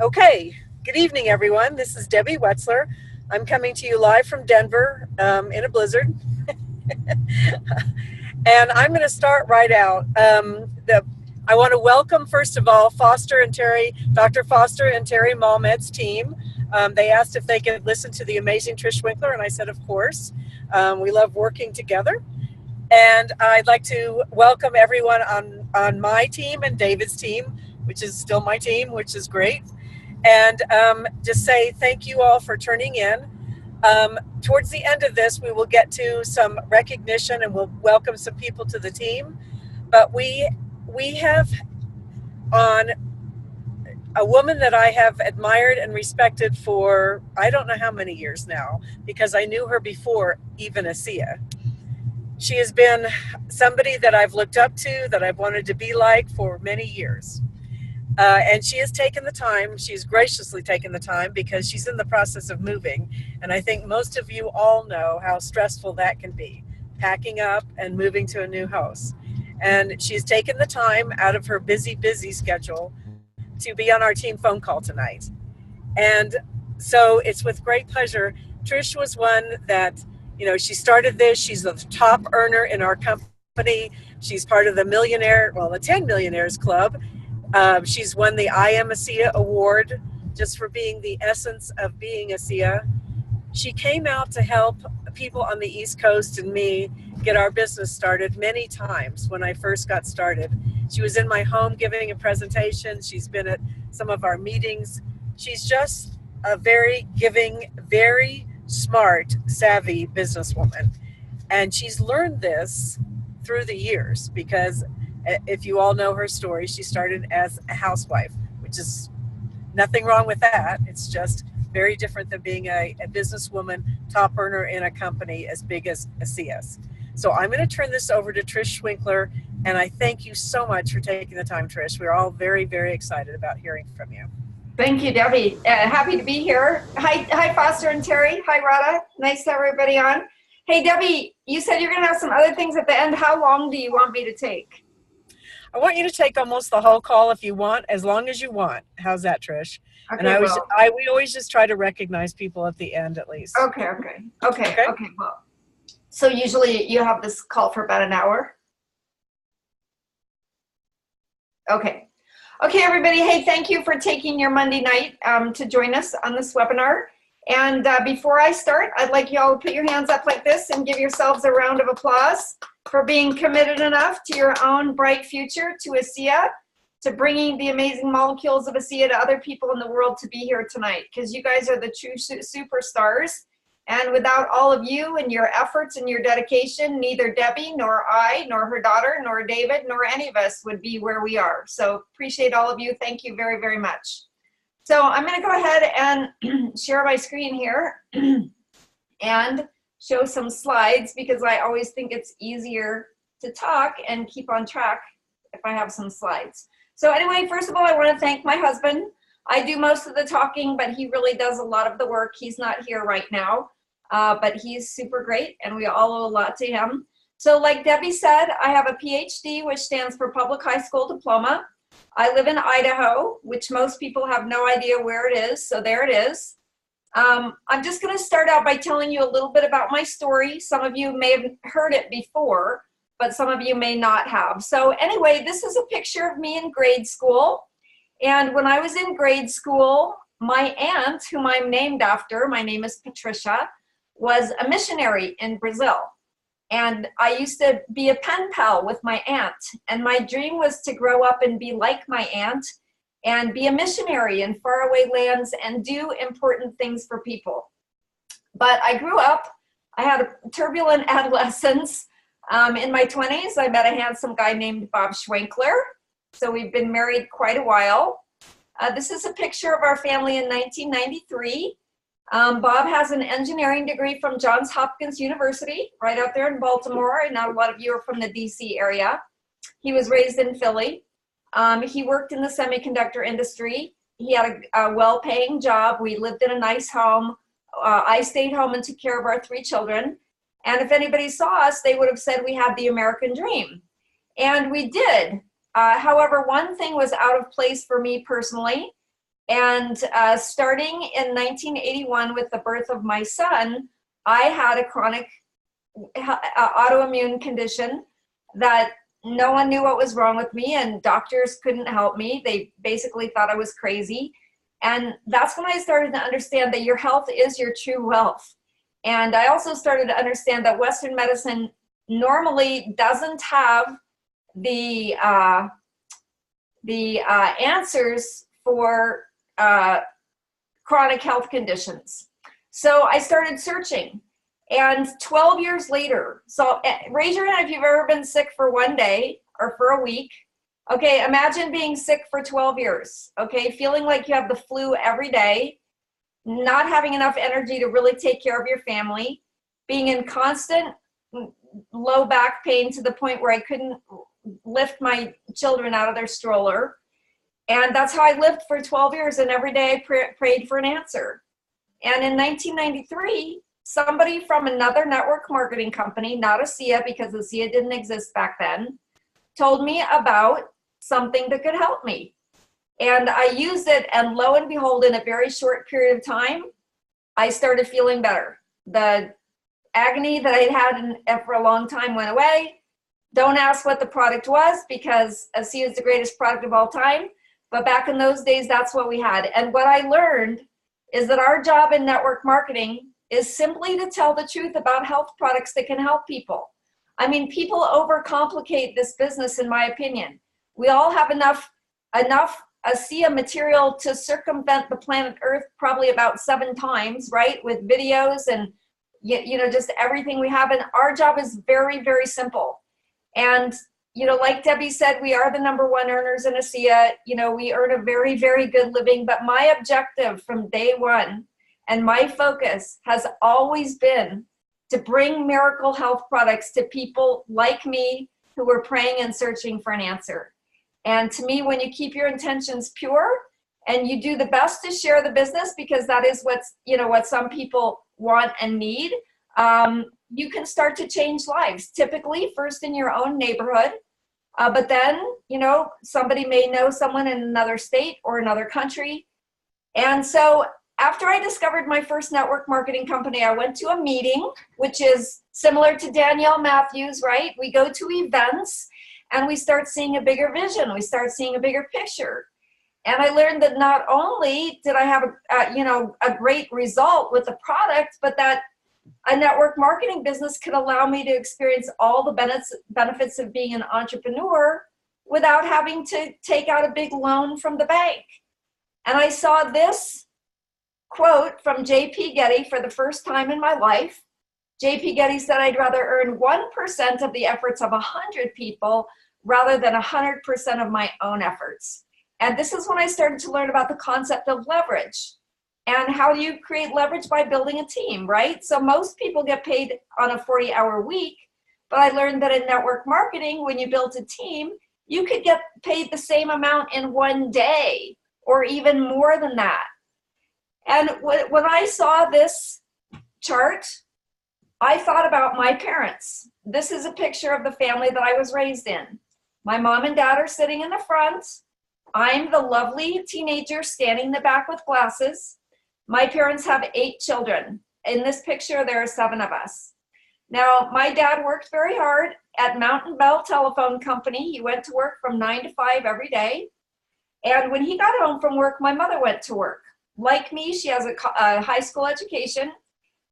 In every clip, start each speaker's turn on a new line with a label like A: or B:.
A: Okay, good evening, everyone. This is Debbie Wetzler. I'm coming to you live from Denver in a blizzard. And I'm going to start right out. I want to welcome, first of all, Dr. Foster and Terry Malmed's team. They asked if they could listen to the amazing Trish Schwenkler, and I said, of course. We love working together. And I'd like to welcome everyone on my team and David's team, which is still my team, which is great. And just say thank you all for turning in. Towards the end of this, we will get to some recognition and we'll welcome some people to the team. But we have on a woman that I have admired and respected for I don't know how many years now, because I knew her before even ASEA. She has been somebody that I've looked up to, that I've wanted to be like for many years. And she has taken the time, she's graciously taken the time because she's in the process of moving. And I think most of you all know how stressful that can be, packing up and moving to a new house. And she's taken the time out of her busy schedule to be on our team phone call tonight. And so it's with great pleasure. Trish was one that, she started this. She's the top earner in our company. She's part of the 10 Millionaires Club. She's won the I Am ASEA Award just for being the essence of being ASEA. She came out to help people on the East Coast and me get our business started many times when I first got started. She was in my home giving a presentation. She's been at some of our meetings. She's just a very giving, very smart, savvy businesswoman. And she's learned this through the years because if you all know her story, she started as a housewife, which is nothing wrong with that. It's just very different than being a businesswoman, top earner in a company as big as ASEA's. So I'm going to turn this over to Trish Schwenkler, and I thank you so much for taking the time, Trish. We're all very, very excited about hearing from you.
B: Thank you, Debbie. Happy to be here. Hi, Foster and Terry. Hi, Rada. Nice to have everybody on. Hey, Debbie, you said you're going to have some other things at the end. How long do you want me to take?
A: I want you to take almost the whole call if you want, as long as you want. How's that, Trish?
B: Okay,
A: and we always just try to recognize people at the end at least.
B: Okay. Well, so usually you have this call for about an hour? Okay, everybody. Hey, thank you for taking your Monday night to join us on this webinar. And before I start, I'd like you all to put your hands up like this and give yourselves a round of applause for being committed enough to your own bright future, to ASEA, to bringing the amazing molecules of ASEA to other people in the world to be here tonight, because you guys are the true superstars. And without all of you and your efforts and your dedication, neither Debbie, nor I, nor her daughter, nor David, nor any of us would be where we are. So appreciate all of you. Thank you very, very much. So I'm going to go ahead and share my screen here and show some slides, because I always think it's easier to talk and keep on track if I have some slides. So anyway, first of all, I want to thank my husband. I do most of the talking, but he really does a lot of the work. He's not here right now, but he's super great, and we all owe a lot to him. So like Debbie said, I have a PhD, which stands for Public High School Diploma. I live in Idaho, which most people have no idea where it is, so there it is. I'm just going to start out by telling you a little bit about my story. Some of you may have heard it before, but some of you may not have. So anyway, this is a picture of me in grade school. And when I was in grade school, my aunt, whom I'm named after, my name is Patricia, was a missionary in Brazil. And I used to be a pen pal with my aunt. And my dream was to grow up and be like my aunt and be a missionary in faraway lands and do important things for people. But I grew up, I had a turbulent adolescence. In my 20s, I met a handsome guy named Bob Schwenkler. So we've been married quite a while. This is a picture of our family in 1993. Bob has an engineering degree from Johns Hopkins University, right out there in Baltimore. And not a lot of you are from the DC area. He was raised in Philly. He worked in the semiconductor industry. He had a well-paying job. We lived in a nice home. I stayed home and took care of our 3 children. And if anybody saw us, they would have said we had the American dream. And we did. However, one thing was out of place for me personally. And starting in 1981 with the birth of my son, I had a chronic autoimmune condition that no one knew what was wrong with me, and doctors couldn't help me. They basically thought I was crazy. And that's when I started to understand that your health is your true wealth. And I also started to understand that Western medicine normally doesn't have the answers for chronic health conditions. So I started searching. And 12 years later, so raise your hand if you've ever been sick for one day or for a week. Okay, imagine being sick for 12 years, okay, feeling like you have the flu every day, not having enough energy to really take care of your family, being in constant low back pain to the point where I couldn't lift my children out of their stroller. And that's how I lived for 12 years, and every day I prayed for an answer. And in 1993, somebody from another network marketing company, not ASEA, because ASEA didn't exist back then, told me about something that could help me. And I used it, and lo and behold, in a very short period of time, I started feeling better. The agony that I'd had for a long time went away. Don't ask what the product was, because ASEA is the greatest product of all time. But back in those days, that's what we had. And what I learned is that our job in network marketing is simply to tell the truth about health products that can help people. I mean, people overcomplicate this business, in my opinion. We all have enough ASEA material to circumvent the planet Earth probably about 7 times, right? With videos and, you know, just everything we have. And our job is very, very simple. And, you know, like Debbie said, we are the #1 earners in ASEA. You know, we earn a very, very good living. But my objective from day one and my focus has always been to bring miracle health products to people like me who are praying and searching for an answer. And to me, when you keep your intentions pure and you do the best to share the business, because that is what's, you know, what some people want and need, you can start to change lives, typically first in your own neighborhood. But then, you know, somebody may know someone in another state or another country. And so after I discovered my first network marketing company, I went to a meeting, which is similar to Danielle Matthews, right? We go to events and we start seeing a bigger vision. We start seeing a bigger picture. And I learned that not only did I have a great result with the product, but that a network marketing business could allow me to experience all the benefits of being an entrepreneur without having to take out a big loan from the bank. And I saw this quote from J.P. Getty for the first time in my life. J.P. Getty said, "I'd rather earn 1% of the efforts of 100 people rather than 100% of my own efforts." And this is when I started to learn about the concept of leverage. And how do you create leverage? By building a team, right? So most people get paid on a 40-hour week, but I learned that in network marketing, when you build a team, you could get paid the same amount in one day or even more than that. And when I saw this chart, I thought about my parents. This is a picture of the family that I was raised in. My mom and dad are sitting in the front. I'm the lovely teenager standing in the back with glasses. My parents have 8 children. In this picture, there are 7 of us. Now, my dad worked very hard at Mountain Bell Telephone Company. He went to work from 9 to 5 every day. And when he got home from work, my mother went to work. Like me, she has a high school education,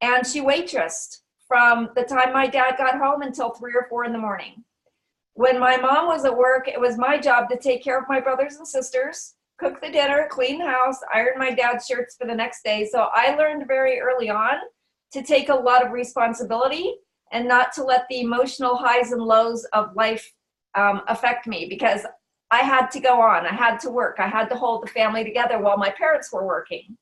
B: and she waitressed from the time my dad got home until 3 or 4 in the morning. When my mom was at work, it was my job to take care of my brothers and sisters, cook the dinner, clean the house, iron my dad's shirts for the next day. So I learned very early on to take a lot of responsibility and not to let the emotional highs and lows of life affect me, because I had to go on. I had to work. I had to hold the family together while my parents were working.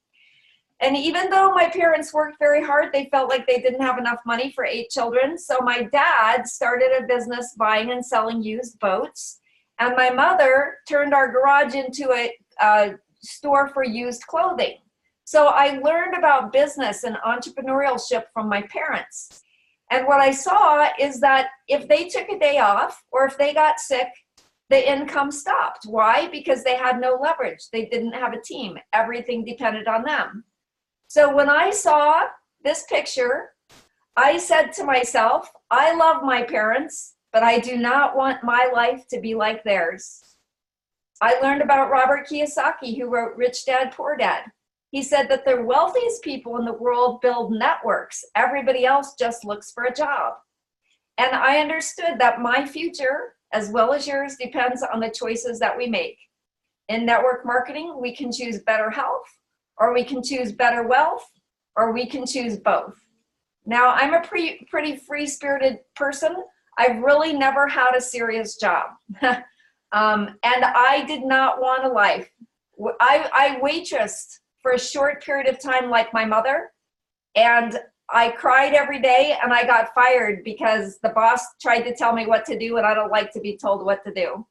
B: And even though my parents worked very hard, they felt like they didn't have enough money for 8 children. So my dad started a business buying and selling used boats. And my mother turned our garage into a store for used clothing. So I learned about business and entrepreneurship from my parents. And what I saw is that if they took a day off or if they got sick, the income stopped. Why? Because they had no leverage. They didn't have a team. Everything depended on them. So when I saw this picture, I said to myself, I love my parents, but I do not want my life to be like theirs. I learned about Robert Kiyosaki, who wrote Rich Dad, Poor Dad. He said that the wealthiest people in the world build networks. Everybody else just looks for a job. And I understood that my future, as well as yours, depends on the choices that we make. In network marketing, we can choose better health, or we can choose better wealth, or we can choose both. Now, I'm a pretty free-spirited person. I've really never had a serious job. And I did not want a life. I waitressed for a short period of time like my mother, and I cried every day, and I got fired because the boss tried to tell me what to do, and I don't like to be told what to do.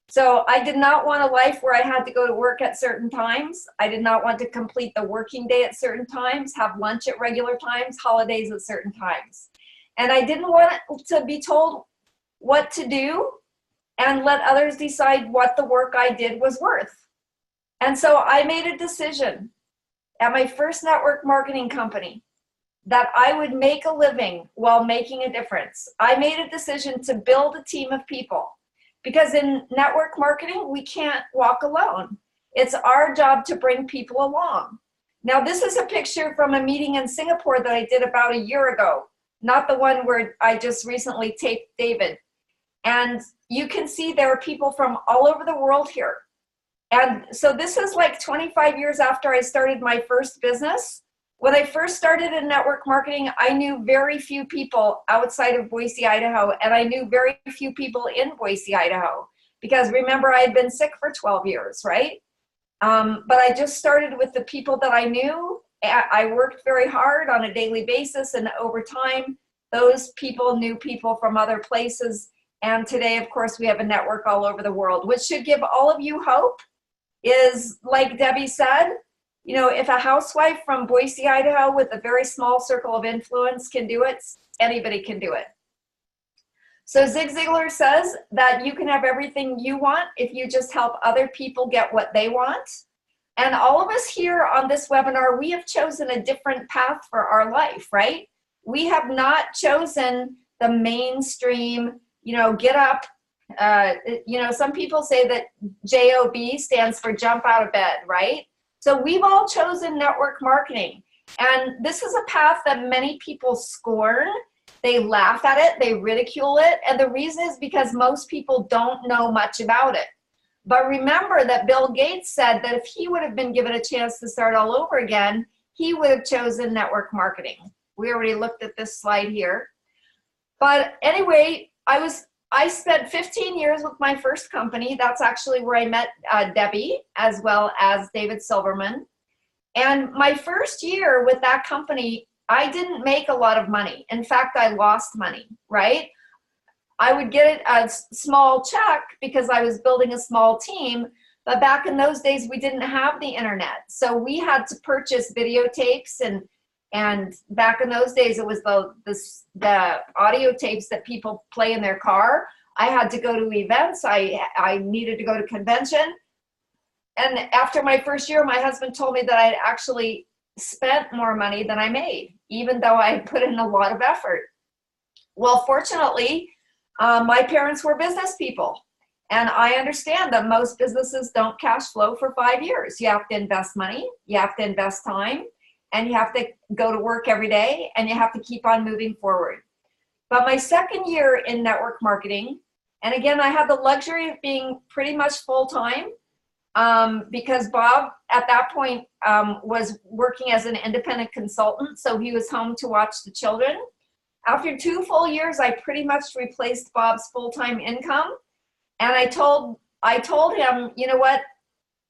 B: So I did not want a life where I had to go to work at certain times. I did not want to complete the working day at certain times, have lunch at regular times, holidays at certain times. And I didn't want to be told what to do and let others decide what the work I did was worth. And so I made a decision at my first network marketing company that I would make a living while making a difference. I made a decision to build a team of people, because in network marketing, we can't walk alone. It's our job to bring people along. Now, this is a picture from a meeting in Singapore that I did about a year ago, not the one where I just recently taped David. And you can see there are people from all over the world here. And so this is like 25 years after I started my first business. When I first started in network marketing, I knew very few people outside of Boise, Idaho, and I knew very few people in Boise, Idaho, because remember, I had been sick for 12 years, right? But I just started with the people that I knew. I worked very hard on a daily basis, and over time, those people knew people from other places. And today, of course, we have a network all over the world, which should give all of you hope. Is like Debbie said, you know, if a housewife from Boise, Idaho with a very small circle of influence can do it, anybody can do it. So Zig Ziglar says that you can have everything you want if you just help other people get what they want. And all of us here on this webinar, we have chosen a different path for our life, right? We have not chosen the mainstream, you know, get up. You know, some people say that JOB stands for jump out of bed, right? So we've all chosen network marketing. And this is a path that many people scorn. They laugh at it, they ridicule it. And the reason is because most people don't know much about it. But remember that Bill Gates said that if he would have been given a chance to start all over again, he would have chosen network marketing. We already looked at this slide here. But anyway, I spent 15 years with my first company. That's actually where I met Debbie as well as David Silverman. And my first year with that company, I didn't make a lot of money. In fact, I lost money, right? I would get a small check because I was building a small team. But back in those days, we didn't have the internet. So we had to purchase videotapes, and back in those days, it was the audio tapes that people play in their car. I had to go to events. I needed to go to convention. And after my first year, my husband told me that I had actually spent more money than I made, even though I had put in a lot of effort. Well, fortunately, my parents were business people. And I understand that most businesses don't cash flow for 5 years. You have to invest money, you have to invest time, and you have to go to work every day, and you have to keep on moving forward. But my second year in network marketing, and again, I had the luxury of being pretty much full-time because Bob at that point was working as an independent consultant, so he was home to watch the children. After 2 full years, I pretty much replaced Bob's full-time income. And I told him, you know what,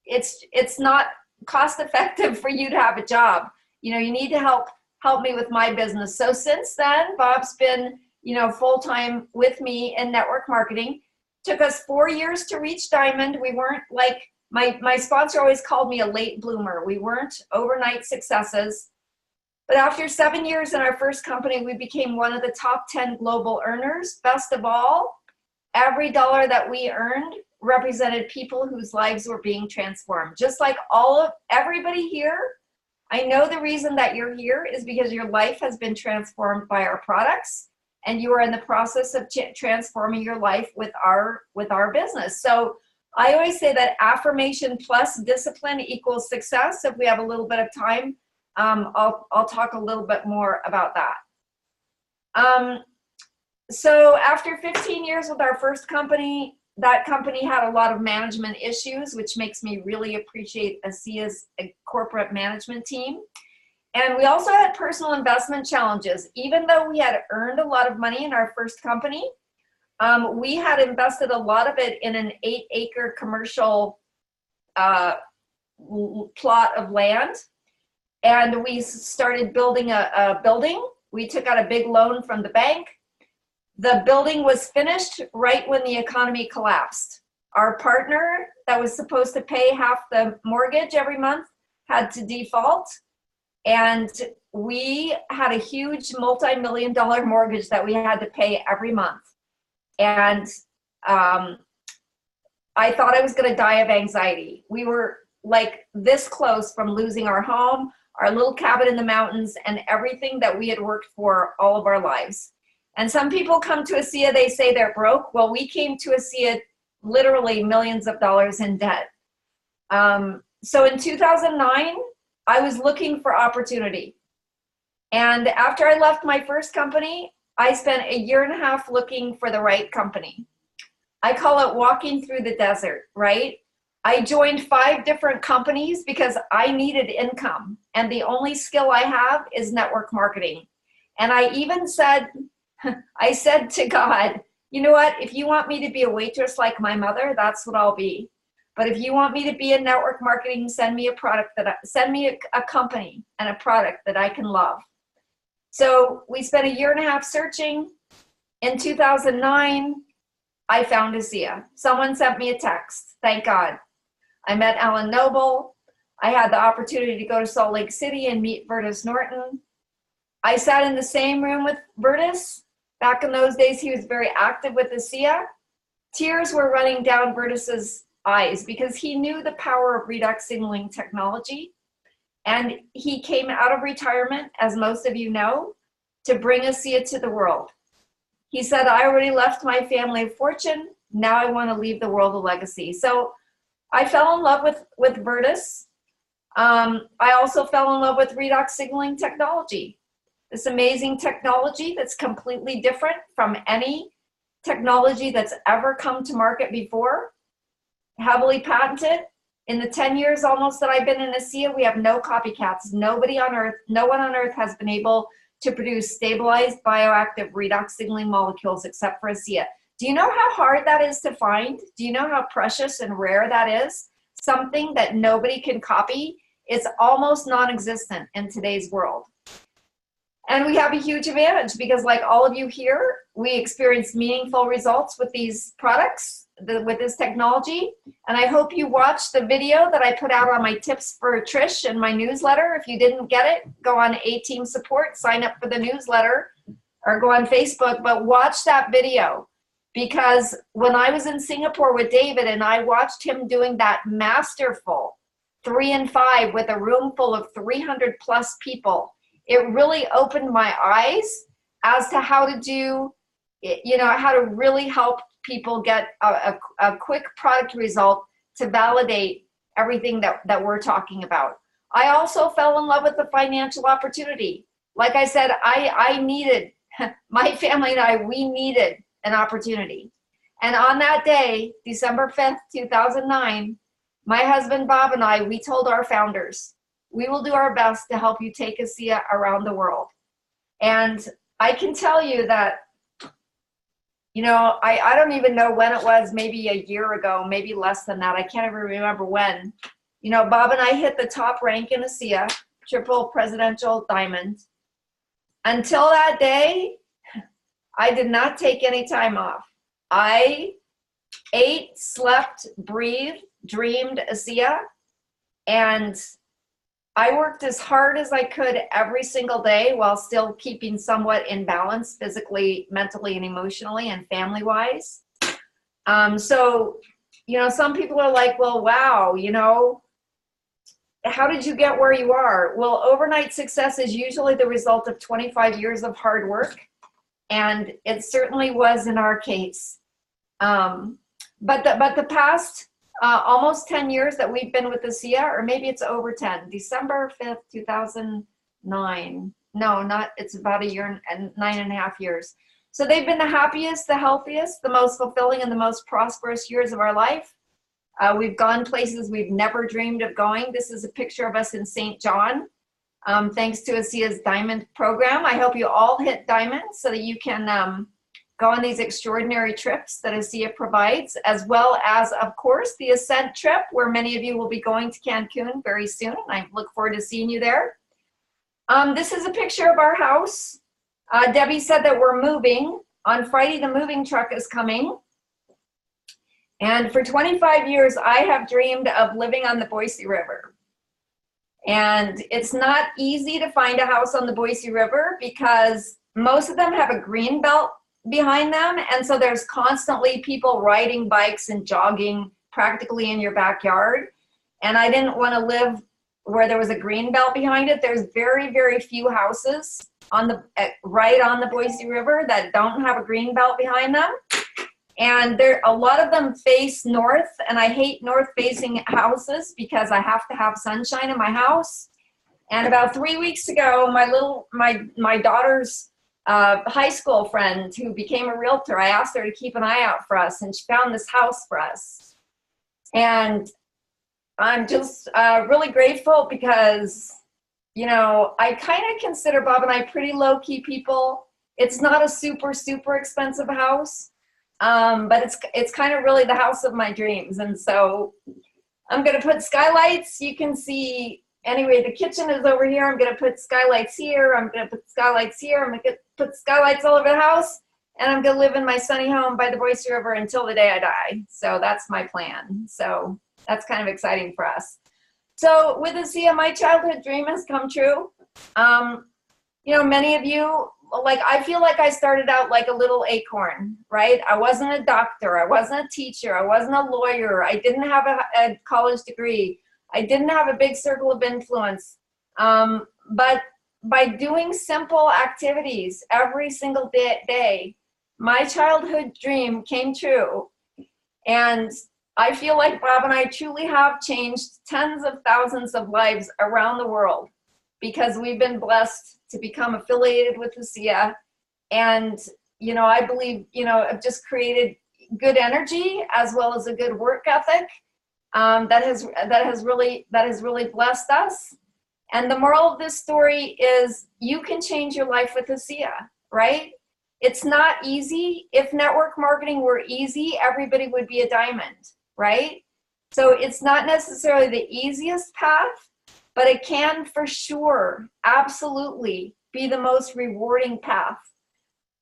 B: it's not cost effective for you to have a job. You know, you need to help me with my business. So since then, Bob's been, you know, full-time with me in network marketing. Took us 4 years to reach diamond. We weren't like, my sponsor always called me a late bloomer. We weren't overnight successes. But after 7 years in our first company, we became one of the top 10 global earners. Best of all, every dollar that we earned represented people whose lives were being transformed. Just like everybody here, I know the reason that you're here is because your life has been transformed by our products, and you are in the process of transforming your life with our business. So I always say that affirmation plus discipline equals success. If we have a little bit of time, I'll talk a little bit more about that. So after 15 years with our first company, that company had a lot of management issues, which makes me really appreciate ASEA's corporate management team. And we also had personal investment challenges. Even though we had earned a lot of money in our first company, we had invested a lot of it in an 8-acre commercial plot of land. And we started building a building. We took out a big loan from the bank. The building was finished right when the economy collapsed. Our partner that was supposed to pay half the mortgage every month had to default. And we had a huge multi-million-dollar mortgage that we had to pay every month. And I thought I was going to die of anxiety. We were like this close from losing our home, our little cabin in the mountains, and everything that we had worked for all of our lives. And some people come to ASEA, they say they're broke. Well, we came to ASEA literally millions of dollars in debt. So in 2009, I was looking for opportunity. And after I left my first company, I spent 1.5 years looking for the right company. I call it walking through the desert, right? I joined 5 different companies because I needed income. And the only skill I have is network marketing. And I even said, I said to God, you know what, if you want me to be a waitress like my mother, that's what I'll be. But if you want me to be in network marketing, send me a company and a product that I can love. So we spent 1.5 years searching. In 2009, I found ASEA. Someone sent me a text, thank God. I met Alan Noble. I had the opportunity to go to Salt Lake City and meet Vertus Norton. I sat in the same room with Vertus. Back in those days, he was very active with ASEA. Tears were running down Vertus's eyes because he knew the power of redox signaling technology. And he came out of retirement, as most of you know, to bring ASEA to the world. He said, I already left my family a fortune. Now I want to leave the world a legacy. So I fell in love with Vertus. I also fell in love with redox signaling technology. This amazing technology that's completely different from any technology that's ever come to market before. Heavily patented. In the 10 years almost that I've been in ASEA, we have no copycats. No one on earth has been able to produce stabilized bioactive redox signaling molecules except for ASEA. Do you know how hard that is to find? Do you know how precious and rare that is? Something that nobody can copy. It's almost non-existent in today's world. And we have a huge advantage because, like all of you here, we experience meaningful results with these products, with this technology. And I hope you watched the video that I put out on my tips for Trish in my newsletter. If you didn't get it, go on A-Team Support, sign up for the newsletter, or go on Facebook. But watch that video, because when I was in Singapore with David and I watched him doing that masterful 3 and 5 with a room full of 300 plus people, it really opened my eyes as to how to do, how to really help people get a quick product result to validate everything that we're talking about. I also fell in love with the financial opportunity. Like I said, I needed, my family and I, we needed an opportunity. And on that day, December 5th, 2009, my husband Bob and I, we told our founders, we will do our best to help you take ASEA around the world. And I can tell you that, I don't even know when it was, maybe a year ago, maybe less than that. I can't even remember when. Bob and I hit the top rank in ASEA, triple presidential diamond. Until that day, I did not take any time off. I ate, slept, breathed, dreamed ASEA, and I worked as hard as I could every single day while still keeping somewhat in balance physically, mentally, and emotionally, and family-wise. So, some people are like, well, wow, how did you get where you are? Well, overnight success is usually the result of 25 years of hard work. And it certainly was in our case. But the past almost 10 years that we've been with the SIA, or maybe it's over 10, December 5th, 2009. No, it's about a year and 9.5 years. So they've been the happiest, the healthiest, the most fulfilling, and the most prosperous years of our life. We've gone places we've never dreamed of going. This is a picture of us in St. John, thanks to ASEA's Diamond program. I hope you all hit Diamond so that you can go on these extraordinary trips that ASEA provides, as well as, of course, the Ascent trip, where many of you will be going to Cancun very soon. I look forward to seeing you there. This is a picture of our house. Debbie said that we're moving. On Friday, the moving truck is coming. And for 25 years, I have dreamed of living on the Boise River. And it's not easy to find a house on the Boise River because most of them have a green belt behind them. And so there's constantly people riding bikes and jogging practically in your backyard. And I didn't want to live where there was a green belt behind it. There's very, very few houses right on the Boise River that don't have a green belt behind them. And a lot of them face north, and I hate north-facing houses because I have to have sunshine in my house. And about 3 weeks ago, my daughter's high school friend who became a realtor, I asked her to keep an eye out for us, and she found this house for us. And I'm just really grateful because, I kind of consider Bob and I pretty low-key people. It's not a super, super expensive house. But it's kind of really the house of my dreams. And so I'm going to put skylights. You can see, anyway, the kitchen is over here. I'm going to put skylights here. I'm going to put skylights here. I'm going to put skylights all over the house. And I'm going to live in my sunny home by the Boise River until the day I die. So that's my plan. So that's kind of exciting for us. So with ASEA, my childhood dream has come true. Many of you, I feel like I started out like a little acorn, right? I wasn't a doctor. I wasn't a teacher. I wasn't a lawyer. I didn't have a college degree. I didn't have a big circle of influence. But by doing simple activities every single day, my childhood dream came true. And I feel like Bob and I truly have changed tens of thousands of lives around the world because we've been blessed to become affiliated with ASEA. And, I believe, I've just created good energy as well as a good work ethic that has really blessed us. And the moral of this story is you can change your life with ASEA, right? It's not easy. If network marketing were easy, everybody would be a diamond, right? So it's not necessarily the easiest path, but it can for sure, absolutely, be the most rewarding path.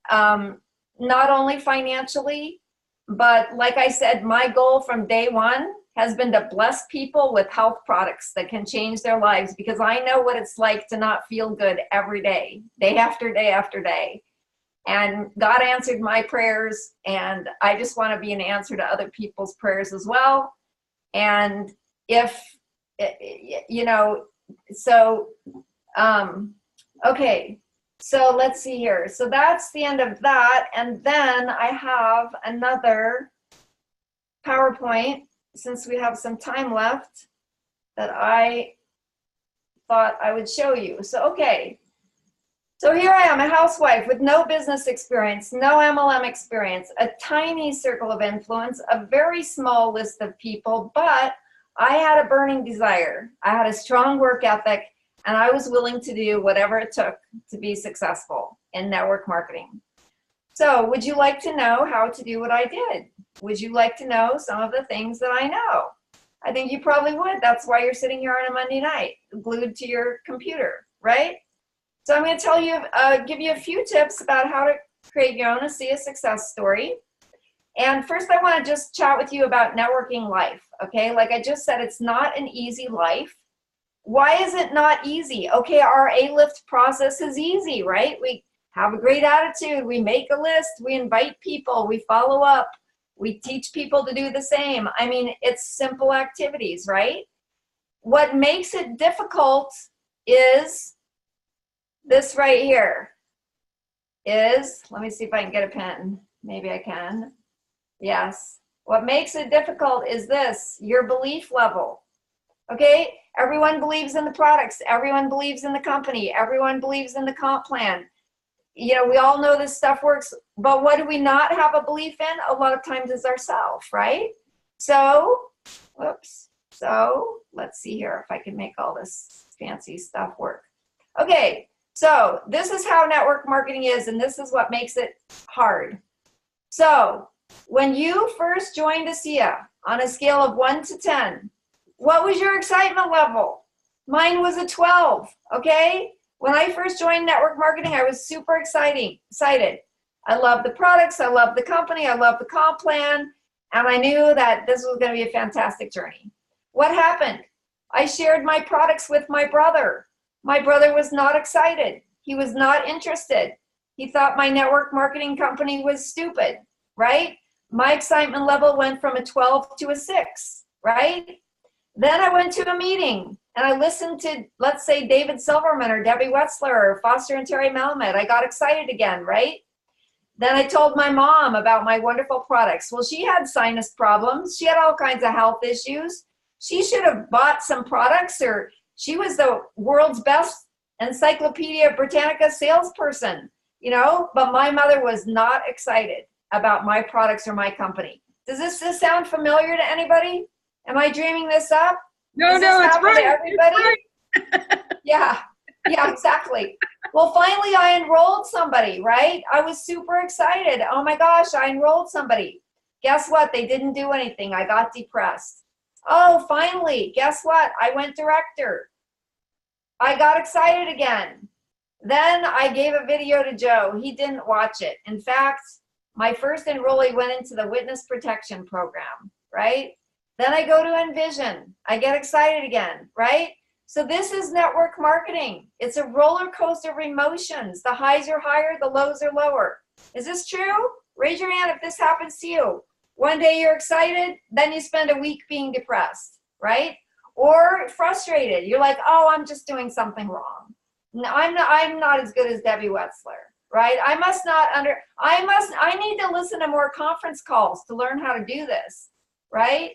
B: Not only financially, but like I said, my goal from day one has been to bless people with health products that can change their lives because I know what it's like to not feel good every day after day after day. And God answered my prayers, and I just want to be an answer to other people's prayers as well. And okay, so let's see here. So that's the end of that. And then I have another PowerPoint, since we have some time left, that I thought I would show you. So, okay. So here I am, a housewife with no business experience, no MLM experience, a tiny circle of influence, a very small list of people, but I had a burning desire. I had a strong work ethic, and I was willing to do whatever it took to be successful in network marketing. So would you like to know how to do what I did? Would you like to know some of the things that I know? I think you probably would. That's why you're sitting here on a Monday night, glued to your computer, right? So I'm going to tell you, give you a few tips about how to create your own ASEA success story. And first I want to just chat with you about networking life, okay? Like I just said, it's not an easy life. Why is it not easy? Okay, our A-lift process is easy, right? We have a great attitude. We make a list. We invite people. We follow up. We teach people to do the same. I mean, it's simple activities, right? What makes it difficult is this right here. Let me see if I can get a pen. Maybe I can. Yes. What makes it difficult is this, your belief level. Okay? Everyone believes in the products. Everyone believes in the company. Everyone believes in the comp plan. You know, we all know this stuff works, but what do we not have a belief in? A lot of times is ourselves, right? So, whoops. So, let's see here if I can make all this fancy stuff work. Okay, so this is how network marketing is, and this is what makes it hard. So, when you first joined ASEA on a scale of 1 to 10, what was your excitement level? Mine was a 12, okay? When I first joined network marketing, I was super excited. I love the products, I love the company, I love the comp plan, and I knew that this was going to be a fantastic journey. What happened? I shared my products with my brother. My brother was not excited. He was not interested. He thought my network marketing company was stupid, right? My excitement level went from a 12 to a 6, right? Then I went to a meeting and I listened to, let's say, David Silverman or Debbie Wetzler or Foster and Terry Malamet. I got excited again, right? Then I told my mom about my wonderful products. Well, she had sinus problems. She had all kinds of health issues. She should have bought some products, or she was the world's best Encyclopedia Britannica salesperson, you know, but my mother was not excited about my products or my company. Does this sound familiar to anybody? Am I dreaming this up?
A: No, it's right.
B: Everybody?
A: It's right.
B: Yeah, exactly. Well, finally I enrolled somebody, right? I was super excited. Oh my gosh, I enrolled somebody. Guess what? They didn't do anything. I got depressed. Oh, finally, guess what? I went director. I got excited again. Then I gave a video to Joe. He didn't watch it. In fact, my first enrollee went into the witness protection program, right? Then I go to Envision. I get excited again, right? So this is network marketing. It's a roller coaster of emotions. The highs are higher, the lows are lower. Is this true? Raise your hand if this happens to you. One day you're excited, then you spend a week being depressed, right? Or frustrated. You're like, oh, I'm just doing something wrong. No, I'm not as good as Debbie Wetzler, right? I need to listen to more conference calls to learn how to do this, right?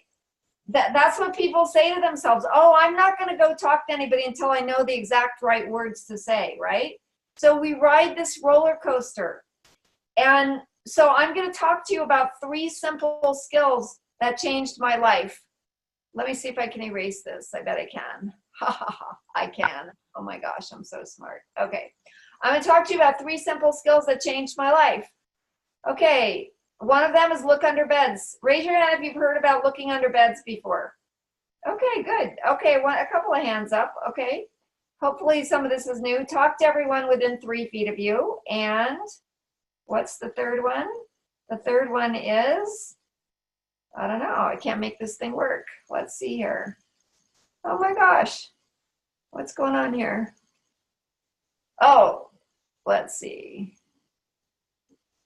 B: That's what people say to themselves. Oh, I'm not going to go talk to anybody until I know the exact right words to say, right? So we ride this roller coaster. And so I'm going to talk to you about 3 simple skills that changed my life. Let me see if I can erase this. I bet I can. I can. Oh my gosh, I'm so smart. Okay. I'm going to talk to you about 3 simple skills that changed my life. Okay. One of them is look under beds. Raise your hand if you've heard about looking under beds before. Okay, good. Okay, a couple of hands up. Okay. Hopefully some of this is new. Talk to everyone within 3 feet of you. And what's the third one? The third one is, I don't know. I can't make this thing work. Let's see here. Oh my gosh. What's going on here? Oh, let's see.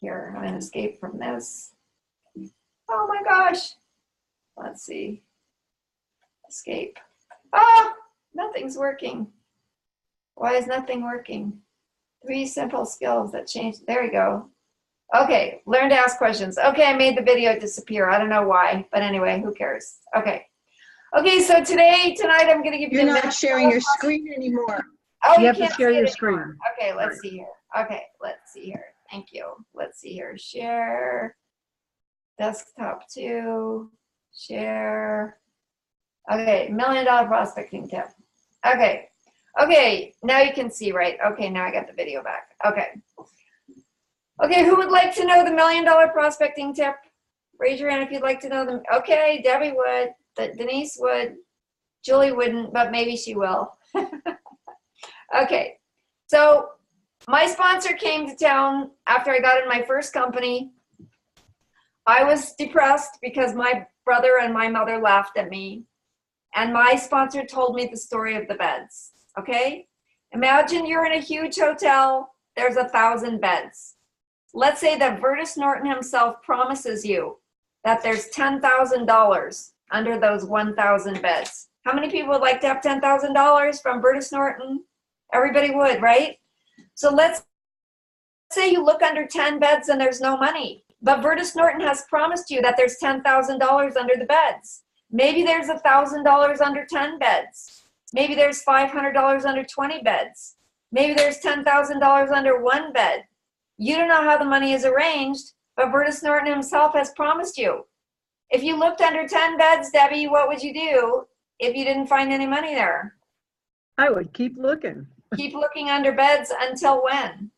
B: Here, I'm going to escape from this. Oh my gosh. Let's see. Escape. Ah, nothing's working. Why is nothing working? 3 simple skills that change. There we go. Okay, learn to ask questions. Okay, I made the video disappear. I don't know why, but anyway, who cares? Okay. Okay, so tonight I'm going to give you.
C: You're not sharing your screen anymore.
B: Oh,
C: you have
B: can't
C: to share your
B: anymore.
C: screen.
B: Okay, let's see here. Okay, let's see here. Thank you. Let's see here. Share. Desktop 2. Share. Okay, $1 million prospecting tip. Okay. Okay, now you can see, right? Okay, now I got the video back. Okay. Okay, who would like to know the $1 million prospecting tip? Raise your hand if you'd like to know them. Okay, Debbie would. Denise would. Julie wouldn't, but maybe she will. Okay, so my sponsor came to town after I got in my first company. I was depressed because my brother and my mother laughed at me. And my sponsor told me the story of the beds, okay? Imagine you're in a huge hotel. There's 1,000 beds. Let's say that Vertus Norton himself promises you that there's $10,000 under those 1,000 beds? How many people would like to have $10,000 from Burtis Norton? Everybody would, right? So let's say you look under 10 beds and there's no money, but Burtis Norton has promised you that there's $10,000 under the beds. Maybe there's $1,000 under 10 beds. Maybe there's $500 under 20 beds. Maybe there's $10,000 under one bed. You don't know how the money is arranged, but Burtis Norton himself has promised you. If you looked under 10 beds, Debbie, what would you do if you didn't find any money there?
C: I would keep looking
B: Keep looking under beds until when?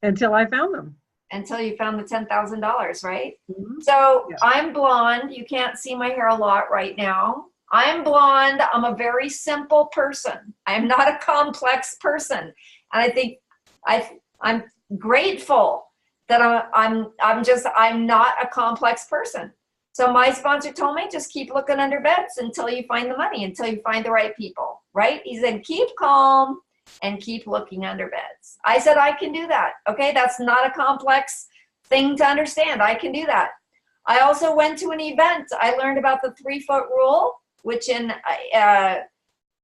C: until I found them.
B: Until you found the $10,000, right?
C: Mhm.
B: So
C: Yeah.
B: I'm blonde. You can't see my hair a lot right now. I'm blonde. I'm a very simple person. I'm not a complex person. And I think I'm grateful that I'm not a complex person. So my sponsor told me, just keep looking under beds until you find the money, until you find the right people, right? He said, keep calm and keep looking under beds. I said, I can do that. Okay, that's not a complex thing to understand. I can do that. I also went to an event. I learned about the 3-foot rule, which in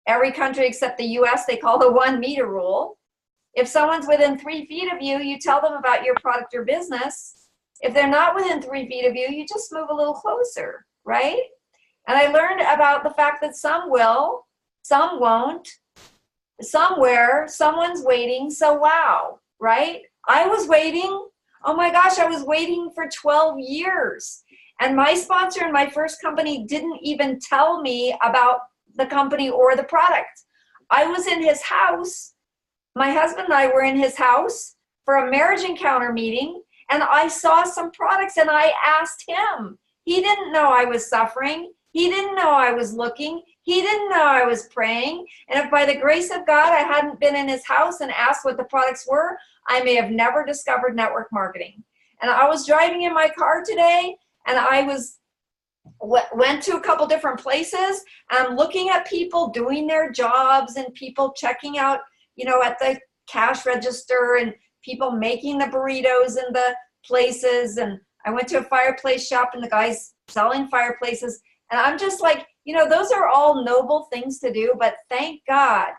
B: every country except the US, they call the 1 meter rule. If someone's within 3 feet of you, you tell them about your product or business. If they're not within 3 feet of you, you just move a little closer, right? And I learned about the fact that some will, some won't, somewhere, someone's waiting, so wow, right? I was waiting, oh my gosh, I was waiting for 12 years. And my sponsor in my first company didn't even tell me about the company or the product. I was in his house, my husband and I were in his house for a marriage encounter meeting, and I saw some products and I asked him. He didn't know I was suffering. He didn't know I was looking. He didn't know I was praying. And if by the grace of God I hadn't been in his house and asked what the products were, I may have never discovered network marketing. And I was driving in my car today, and I went to a couple different places, and I'm looking at people doing their jobs and people checking out, at the cash register, and people making the burritos in the places. And I went to a fireplace shop, and the guy's selling fireplaces. And I'm just like, those are all noble things to do, but thank God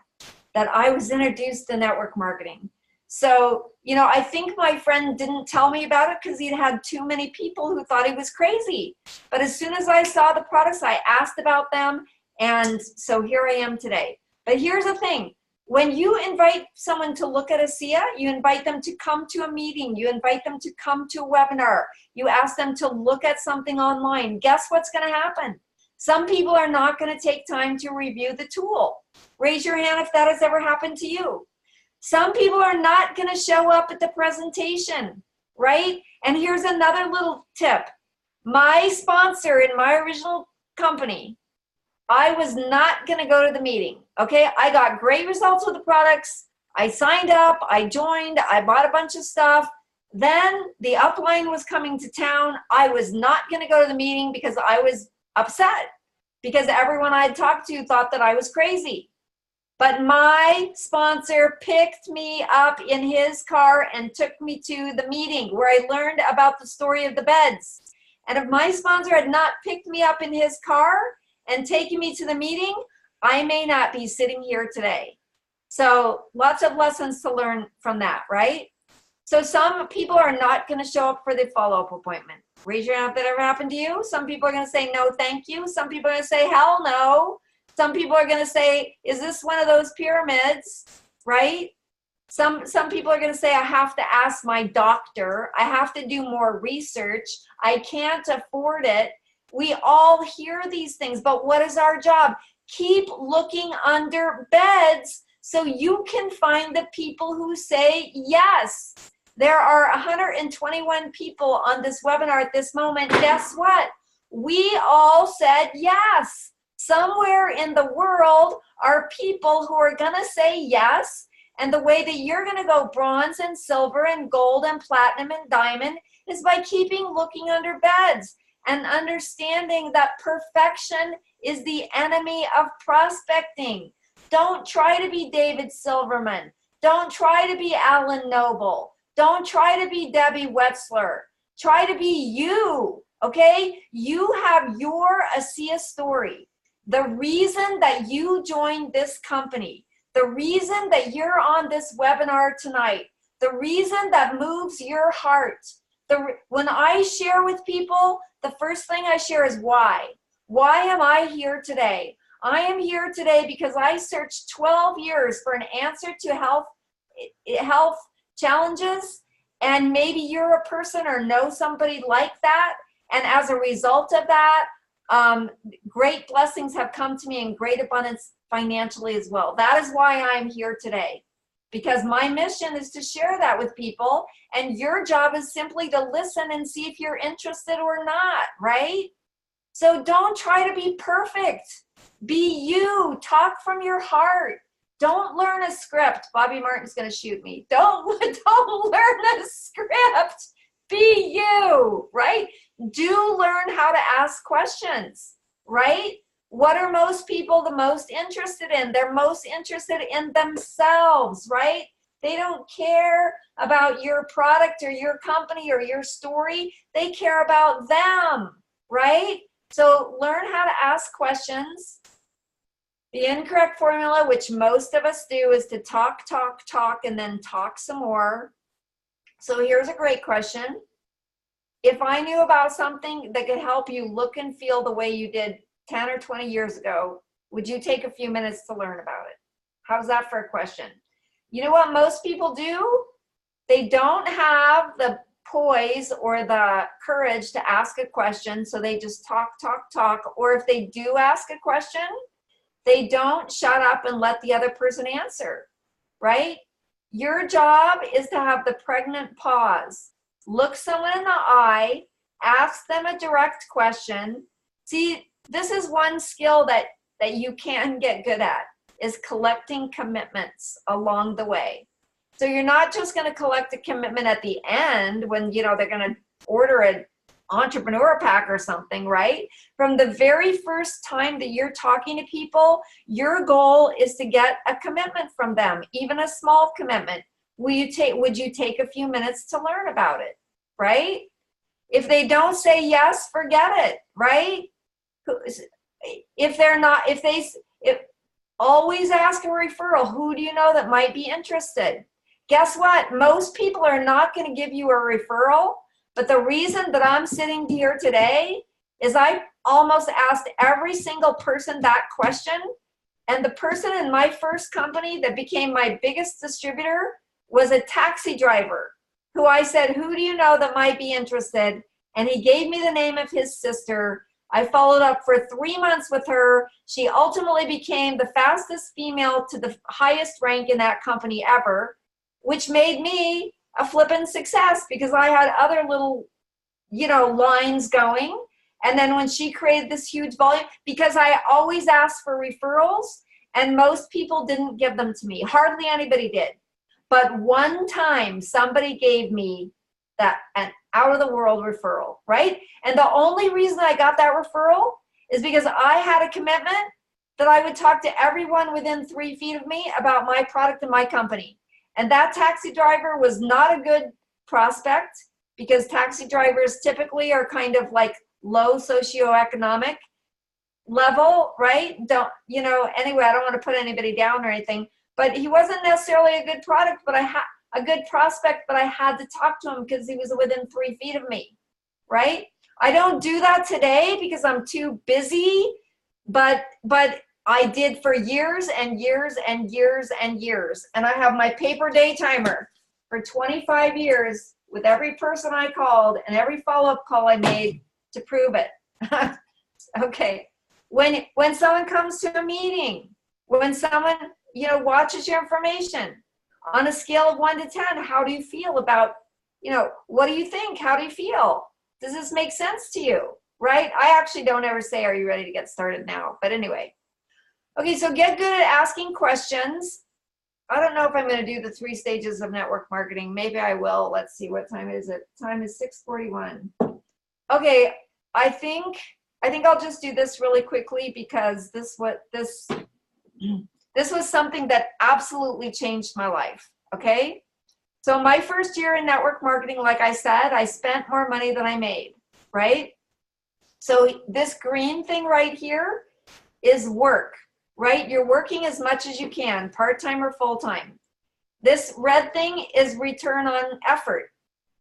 B: that I was introduced to network marketing. So, I think my friend didn't tell me about it because he'd had too many people who thought he was crazy. But as soon as I saw the products, I asked about them. And so here I am today. But here's the thing. When you invite someone to look at a SIA, you invite them to come to a meeting. You invite them to come to a webinar. You ask them to look at something online. Guess what's going to happen? Some people are not going to take time to review the tool. Raise your hand if that has ever happened to you. Some people are not going to show up at the presentation, right? And here's another little tip. My sponsor in my original company, I was not going to go to the meeting, okay? I got great results with the products. I signed up, I joined, I bought a bunch of stuff. Then the upline was coming to town. I was not going to go to the meeting because I was upset because everyone I had talked to thought that I was crazy. But my sponsor picked me up in his car and took me to the meeting where I learned about the story of the beds. And if my sponsor had not picked me up in his car and taken me to the meeting, I may not be sitting here today. So lots of lessons to learn from that, right? So some people are not going to show up for the follow-up appointment. Raise your hand if that ever happened to you. Some people are going to say, no, thank you. Some people are going to say, hell no. Some people are going to say, is this one of those pyramids, right? Some people are going to say, I have to ask my doctor. I have to do more research. I can't afford it. We all hear these things, but what is our job? Keep looking under beds so you can find the people who say yes. There are 121 people on this webinar at this moment. Guess what? We all said yes. Somewhere in the world are people who are going to say yes. And the way that you're going to go bronze and silver and gold and platinum and diamond is by keeping looking under beds and understanding that perfection is the enemy of prospecting. Don't try to be David Silverman. Don't try to be Alan Noble. Don't try to be Debbie Wetzler. Try to be you, okay? You have your ASEA story. The reason that you joined this company, the reason that you're on this webinar tonight, the reason that moves your heart. When I share with people, the first thing I share is why. Why am I here today? I am here today because I searched 12 years for an answer to health challenges, and maybe you're a person or know somebody like that, and as a result of that, great blessings have come to me in great abundance financially as well. That is why I'm here today, because my mission is to share that with people, and your job is simply to listen and see if you're interested or not, right? So don't try to be perfect. Be you. Talk from your heart. Don't learn a script. Bobby Martin's going to shoot me. Don't learn a script. Be you, right? Do learn how to ask questions, right? What are most people the most interested in? They're most interested in themselves, right? They don't care about your product or your company or your story. They care about them, right? So learn how to ask questions. The incorrect formula, which most of us do, is to talk, and then talk some more. So here's a great question. If I knew about something that could help you look and feel the way you did 10 or 20 years ago, would you take a few minutes to learn about it? How's that for a question? You know what most people do? They don't have the poise or the courage to ask a question, so they just talk. Or if they do ask a question, they don't shut up and let the other person answer, right? Your job is to have the pregnant pause. Look someone in the eye, ask them a direct question. See, this is one skill that you can get good at, is collecting commitments along the way. So you're not just going to collect a commitment at the end when, they're going to order an entrepreneur pack or something, right? From the very first time that you're talking to people, your goal is to get a commitment from them, even a small commitment. Would you take a few minutes to learn about it, right? If they don't say yes, forget it, right? Always ask a referral. Who do you know that might be interested? Guess what? Most people are not going to give you a referral, but the reason that I'm sitting here today is I almost asked every single person that question, and the person in my first company that became my biggest distributor was a taxi driver who I said, who do you know that might be interested? And he gave me the name of his sister. I followed up for 3 months with her. She ultimately became the fastest female to the highest rank in that company ever, which made me a flippin' success because I had other little, lines going. And then when she created this huge volume, because I always asked for referrals and most people didn't give them to me. Hardly anybody did. But one time somebody gave me an out of the world referral, right? And the only reason I got that referral is because I had a commitment that I would talk to everyone within 3 feet of me about my product and my company. And that taxi driver was not a good prospect because taxi drivers typically are kind of like low socioeconomic level, right? Anyway, I don't want to put anybody down or anything, but he wasn't necessarily a good product, but a good prospect, but I had to talk to him because he was within 3 feet of me, right? I don't do that today because I'm too busy, but I did for years and years and years and years. And I have my paper day timer for 25 years with every person I called and every follow-up call I made to prove it. Okay. When someone comes to a meeting, when someone, watches your information, on a scale of 1 to 10, how do you feel about, what do you think? How do you feel? Does this make sense to you? Right? I actually don't ever say, are you ready to get started now? But anyway. Okay, so get good at asking questions. I don't know if I'm going to do the 3 stages of network marketing. Maybe I will. Let's see, what time is it? Time is 6:41. Okay, I think I'll just do this really quickly because this was something that absolutely changed my life, okay? So my first year in network marketing, like I said, I spent more money than I made, right? So this green thing right here is work, right? You're working as much as you can, part-time or full-time. This red thing is return on effort.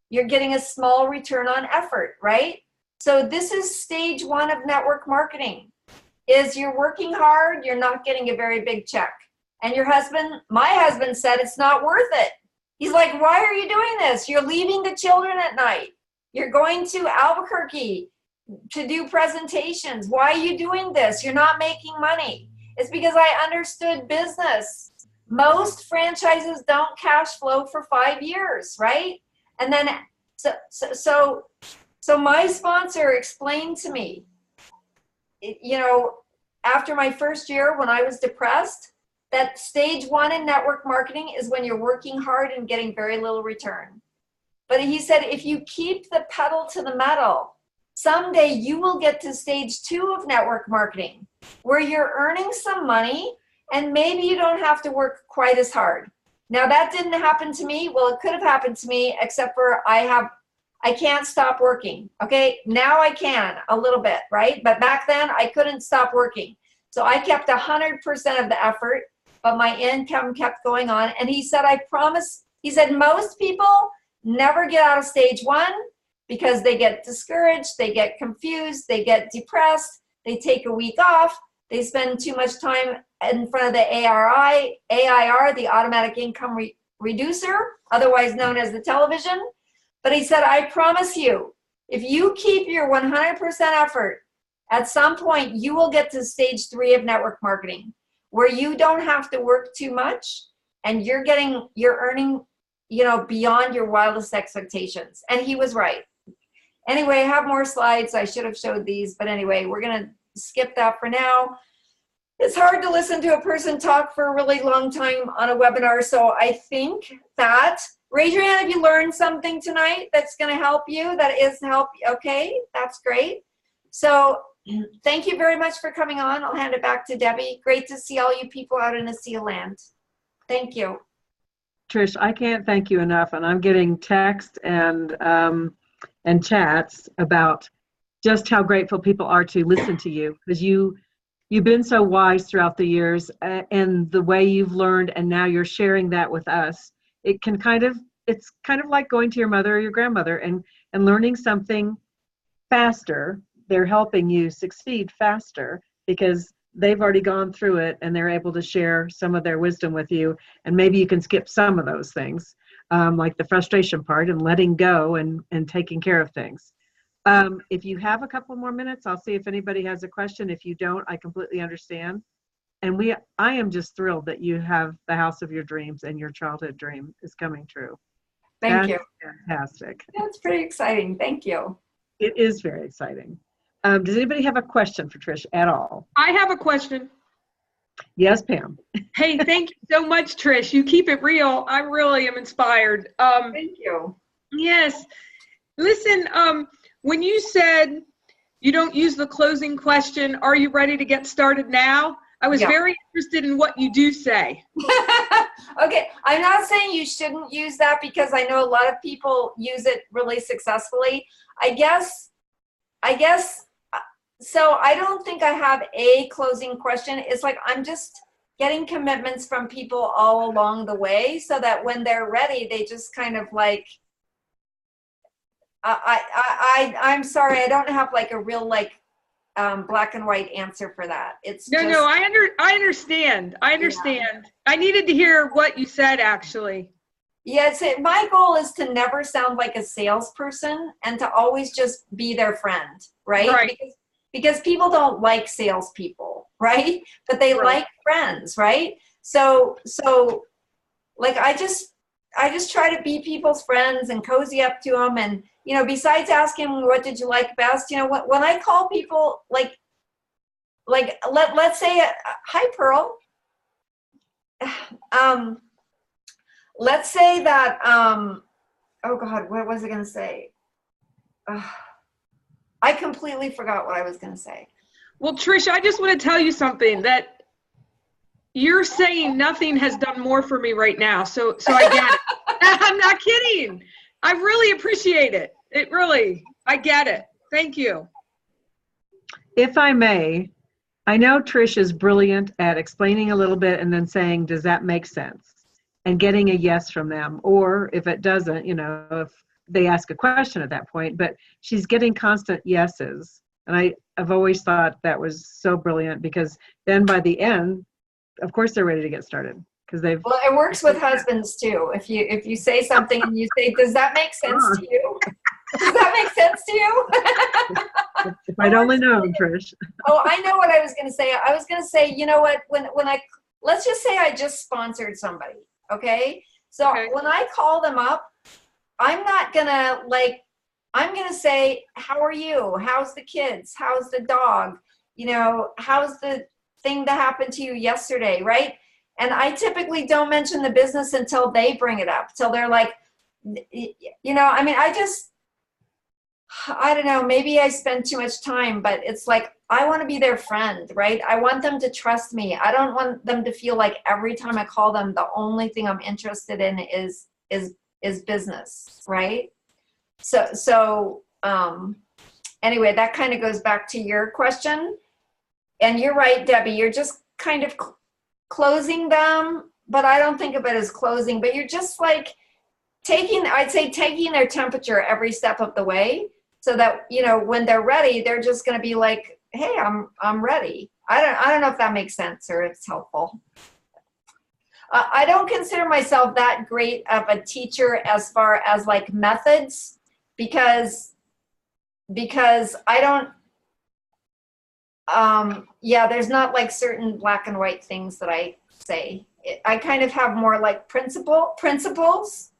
B: You're getting a small return on effort, right? So this is stage 1 of network marketing, is you're working hard, you're not getting a very big check. And your husband, my husband said it's not worth it. He's like, why are you doing this? You're leaving the children at night. You're going to Albuquerque to do presentations. Why are you doing this? You're not making money. It's because I understood business. Most franchises don't cash flow for 5 years, right? And then, so my sponsor explained to me, you know, after my first year when I was depressed, that stage 1 in network marketing is when you're working hard and getting very little return. But he said, if you keep the pedal to the metal, someday you will get to stage 2 of network marketing, where you're earning some money and maybe you don't have to work quite as hard. Now that didn't happen to me. Well, it could have happened to me, except for I can't stop working. Okay, now I can a little bit, right? But back then I couldn't stop working. So I kept 100% of the effort, but my income kept going on. And he said, I promise, he said, most people never get out of stage 1 because they get discouraged, they get confused, they get depressed, they take a week off, they spend too much time in front of the AIR, the automatic income reducer, otherwise known as the television. But he said, I promise you, if you keep your 100% effort, at some point you will get to stage 3 of network marketing, where you don't have to work too much and you're earning, you know, beyond your wildest expectations. And he was right. Anyway, I have more slides. I should have showed these, but anyway, we're gonna skip that for now. It's hard to listen to a person talk for a really long time on a webinar, so I think that, raise your hand if you learned something tonight that's gonna help you, okay, that's great. So thank you very much for coming on. I'll hand it back to Debbie. Great to see all you people out in ASEA land. Thank you.
C: Trish, I can't thank you enough, and I'm getting texts and chats about just how grateful people are to listen to you, because you've been so wise throughout the years, and the way you've learned, and now you're sharing that with us. It's kind of like going to your mother or your grandmother and learning something faster. They're helping you succeed faster because they've already gone through it and they're able to share some of their wisdom with you. And maybe you can skip some of those things, like the frustration part and letting go and taking care of things. If you have a couple more minutes, I'll see if anybody has a question. If you don't, I completely understand. And I am just thrilled that you have the house of your dreams and your childhood dream is coming true.
B: Thank you.
C: Fantastic.
B: That's pretty exciting. Thank you.
C: It is very exciting. Does anybody have a question for Trish at all?
D: I have a question.
C: Yes, Pam.
D: Hey, thank you so much, Trish. You keep it real. I really am inspired.
B: Thank you.
D: Yes. Listen, when you said you don't use the closing question, are you ready to get started now? I was very interested in what you do say.
B: Okay, I'm not saying you shouldn't use that because I know a lot of people use it really successfully. I guess, so I don't think I have a closing question. It's like I'm just getting commitments from people all along the way so that when they're ready, they just kind of like, I'm sorry, I don't have like a real like black and white answer for that. It's
D: no, I understand. Yeah. I needed to hear what you said actually.
B: Yes, my goal is to never sound like a salesperson and to always just be their friend, right?
D: Right.
B: Because people don't like salespeople, right? But they like friends, right? So like I just try to be people's friends and cozy up to them, and you know, besides asking what did you like best, you know, when I call people like let's say hi Pearl, let's say that oh God, what was I gonna say? I completely forgot what I was going to say.
D: Well, Trish, I just want to tell you something, that you're saying nothing has done more for me right now. So I get it. I'm not kidding. I really appreciate it. I get it. Thank you.
C: If I may, I know Trish is brilliant at explaining a little bit and then saying, does that make sense? And getting a yes from them. Or if it doesn't, if they ask a question at that point, but she's getting constant yeses. And I've always thought that was so brilliant, because then by the end, of course, they're ready to get started.
B: Well, it works with husbands too. If you say something and you say, does that make sense to you? Does that make sense to you?
C: If I'd only known, Trish.
B: Oh, I know what I was going to say. I was going to say, you know what, let's just say I just sponsored somebody. Okay. So when I call them up, I'm not going to I'm going to say, how are you? How's the kids? How's the dog? How's the thing that happened to you yesterday? Right. And I typically don't mention the business until they bring it up, till they're like, I don't know, maybe I spend too much time, but it's like, I want to be their friend, right? I want them to trust me. I don't want them to feel like every time I call them, the only thing I'm interested in is business, right? So anyway, that kind of goes back to your question. And you're right, Debbie, you're just kind of closing them, but I don't think of it as closing, but you're just like taking their temperature every step of the way, so that, when they're ready, they're just going to be like, hey, I'm ready. I don't know if that makes sense or if it's helpful. I don't consider myself that great of a teacher as far as like methods, because I don't, there's not like certain black and white things that I say. I kind of have more like principles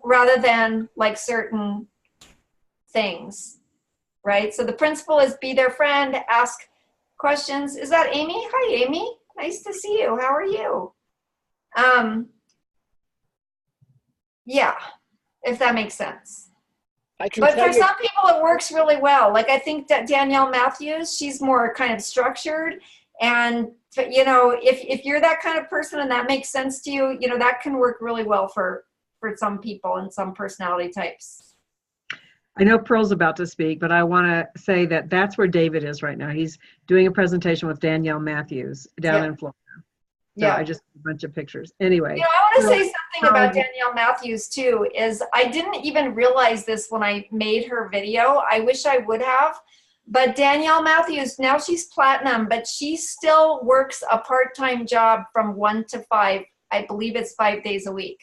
B: rather than like certain things, right? So the principle is be their friend, ask questions. Is that Amy? Hi, Amy. Nice to see you. How are you? Yeah, if that makes sense. But for some people, it works really well. Like I think that Danielle Matthews, she's more kind of structured. And, if you're that kind of person and that makes sense to you, that can work really well for some people and some personality types.
C: I know Pearl's about to speak, but I want to say that that's where David is right now. He's doing a presentation with Danielle Matthews down in Florida. So I just have a bunch of pictures. Anyway.
B: I want to say something about Danielle Matthews too, is I didn't even realize this when I made her video. I wish I would have. But Danielle Matthews, now she's platinum, but she still works a part-time job from 1 to 5. I believe it's 5 days a week.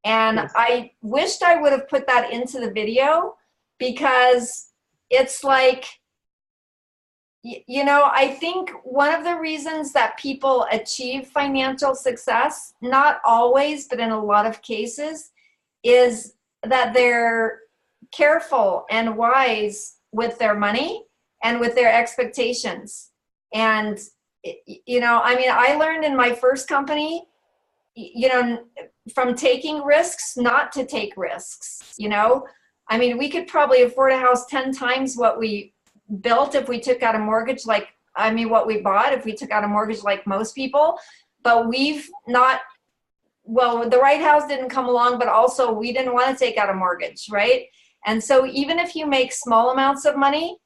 B: And yes. I wished I would have put that into the video, because it's like, I think one of the reasons that people achieve financial success, not always, but in a lot of cases, is that they're careful and wise with their money and with their expectations. And, I learned in my first company, from taking risks, not to take risks, we could probably afford a house 10 times what we built if we took out a mortgage, what we bought if we took out a mortgage like most people. But we've not, the right house didn't come along, but also we didn't want to take out a mortgage, right? And so even if you make small amounts of money,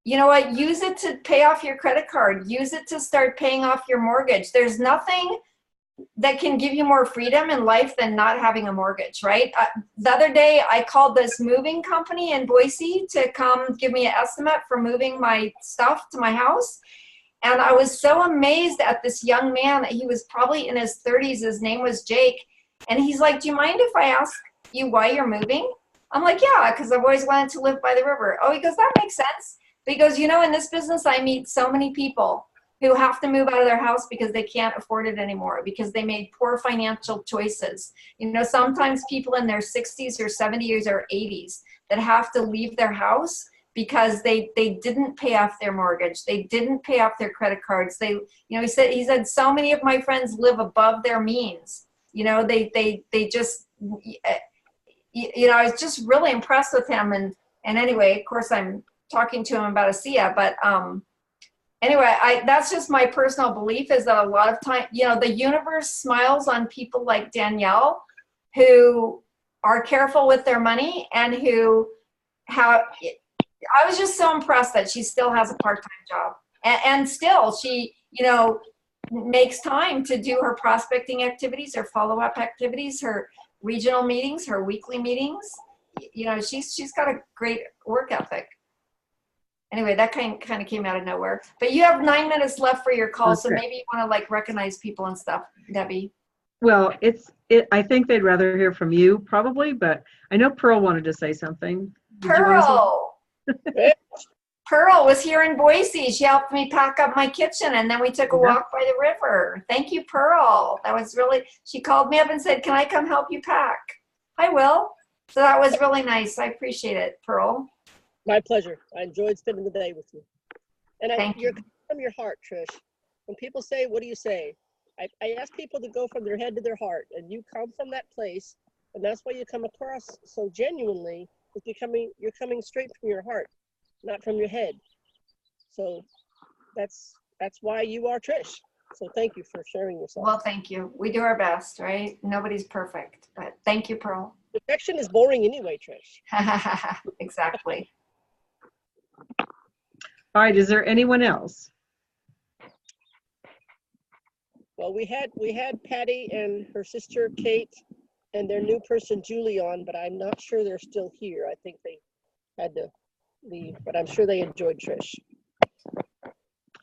B: you know what, use it to pay off your credit card, use it to start paying off your mortgage. There's nothing that can give you more freedom in life than not having a mortgage, right? The other day, I called this moving company in Boise to come give me an estimate for moving my stuff to my house. And I was so amazed at this young man. He was probably in his 30s. His name was Jake. And he's like, do you mind if I ask you why you're moving? I'm like, yeah, because I've always wanted to live by the river. Oh, he goes, that makes sense. Because, in this business, I meet so many people who have to move out of their house because they can't afford it anymore, because they made poor financial choices. Sometimes people in their 60s or 70s or 80s that have to leave their house because they didn't pay off their mortgage. They didn't pay off their credit cards. He said so many of my friends live above their means. They just, I was just really impressed with him. And anyway, of course, I'm talking to him about ASEA, but anyway, that's just my personal belief, is that a lot of time, the universe smiles on people like Danielle, who are careful with their money and who I was just so impressed that she still has a part-time job. And still she, you know, makes time to do her prospecting activities, her follow-up activities, her regional meetings, her weekly meetings. You know, she's got a great work ethic. Anyway, that kind of came out of nowhere. But you have 9 minutes left for your call, okay. So maybe you want to like recognize people and stuff, Debbie.
C: Well, I think they'd rather hear from you probably, but I know Pearl wanted to say something.
B: Pearl! Pearl was here in Boise. She helped me pack up my kitchen, and then we took a walk by the river. Thank you, Pearl. That was really, she called me up and said, can I come help you pack? I will. So that was really nice. I appreciate it, Pearl.
E: My pleasure. I enjoyed spending the day with you. And you're
B: you.
E: from your heart, Trish. When people say, what do you say? I ask people to go from their head to their heart, and you come from that place, and that's why you come across so genuinely. You're coming straight from your heart, not from your head. So that's why you are Trish. So thank you for sharing yourself.
B: Well, thank you. We do our best, right? Nobody's perfect, but thank you, Pearl.
E: Perfection is boring anyway, Trish.
B: Exactly.
C: All right, is there anyone else?
E: Well, we had Patty and her sister Kate and their new person Julie on, but I'm not sure they're still here. I think they had to leave, but I'm sure they enjoyed Trish.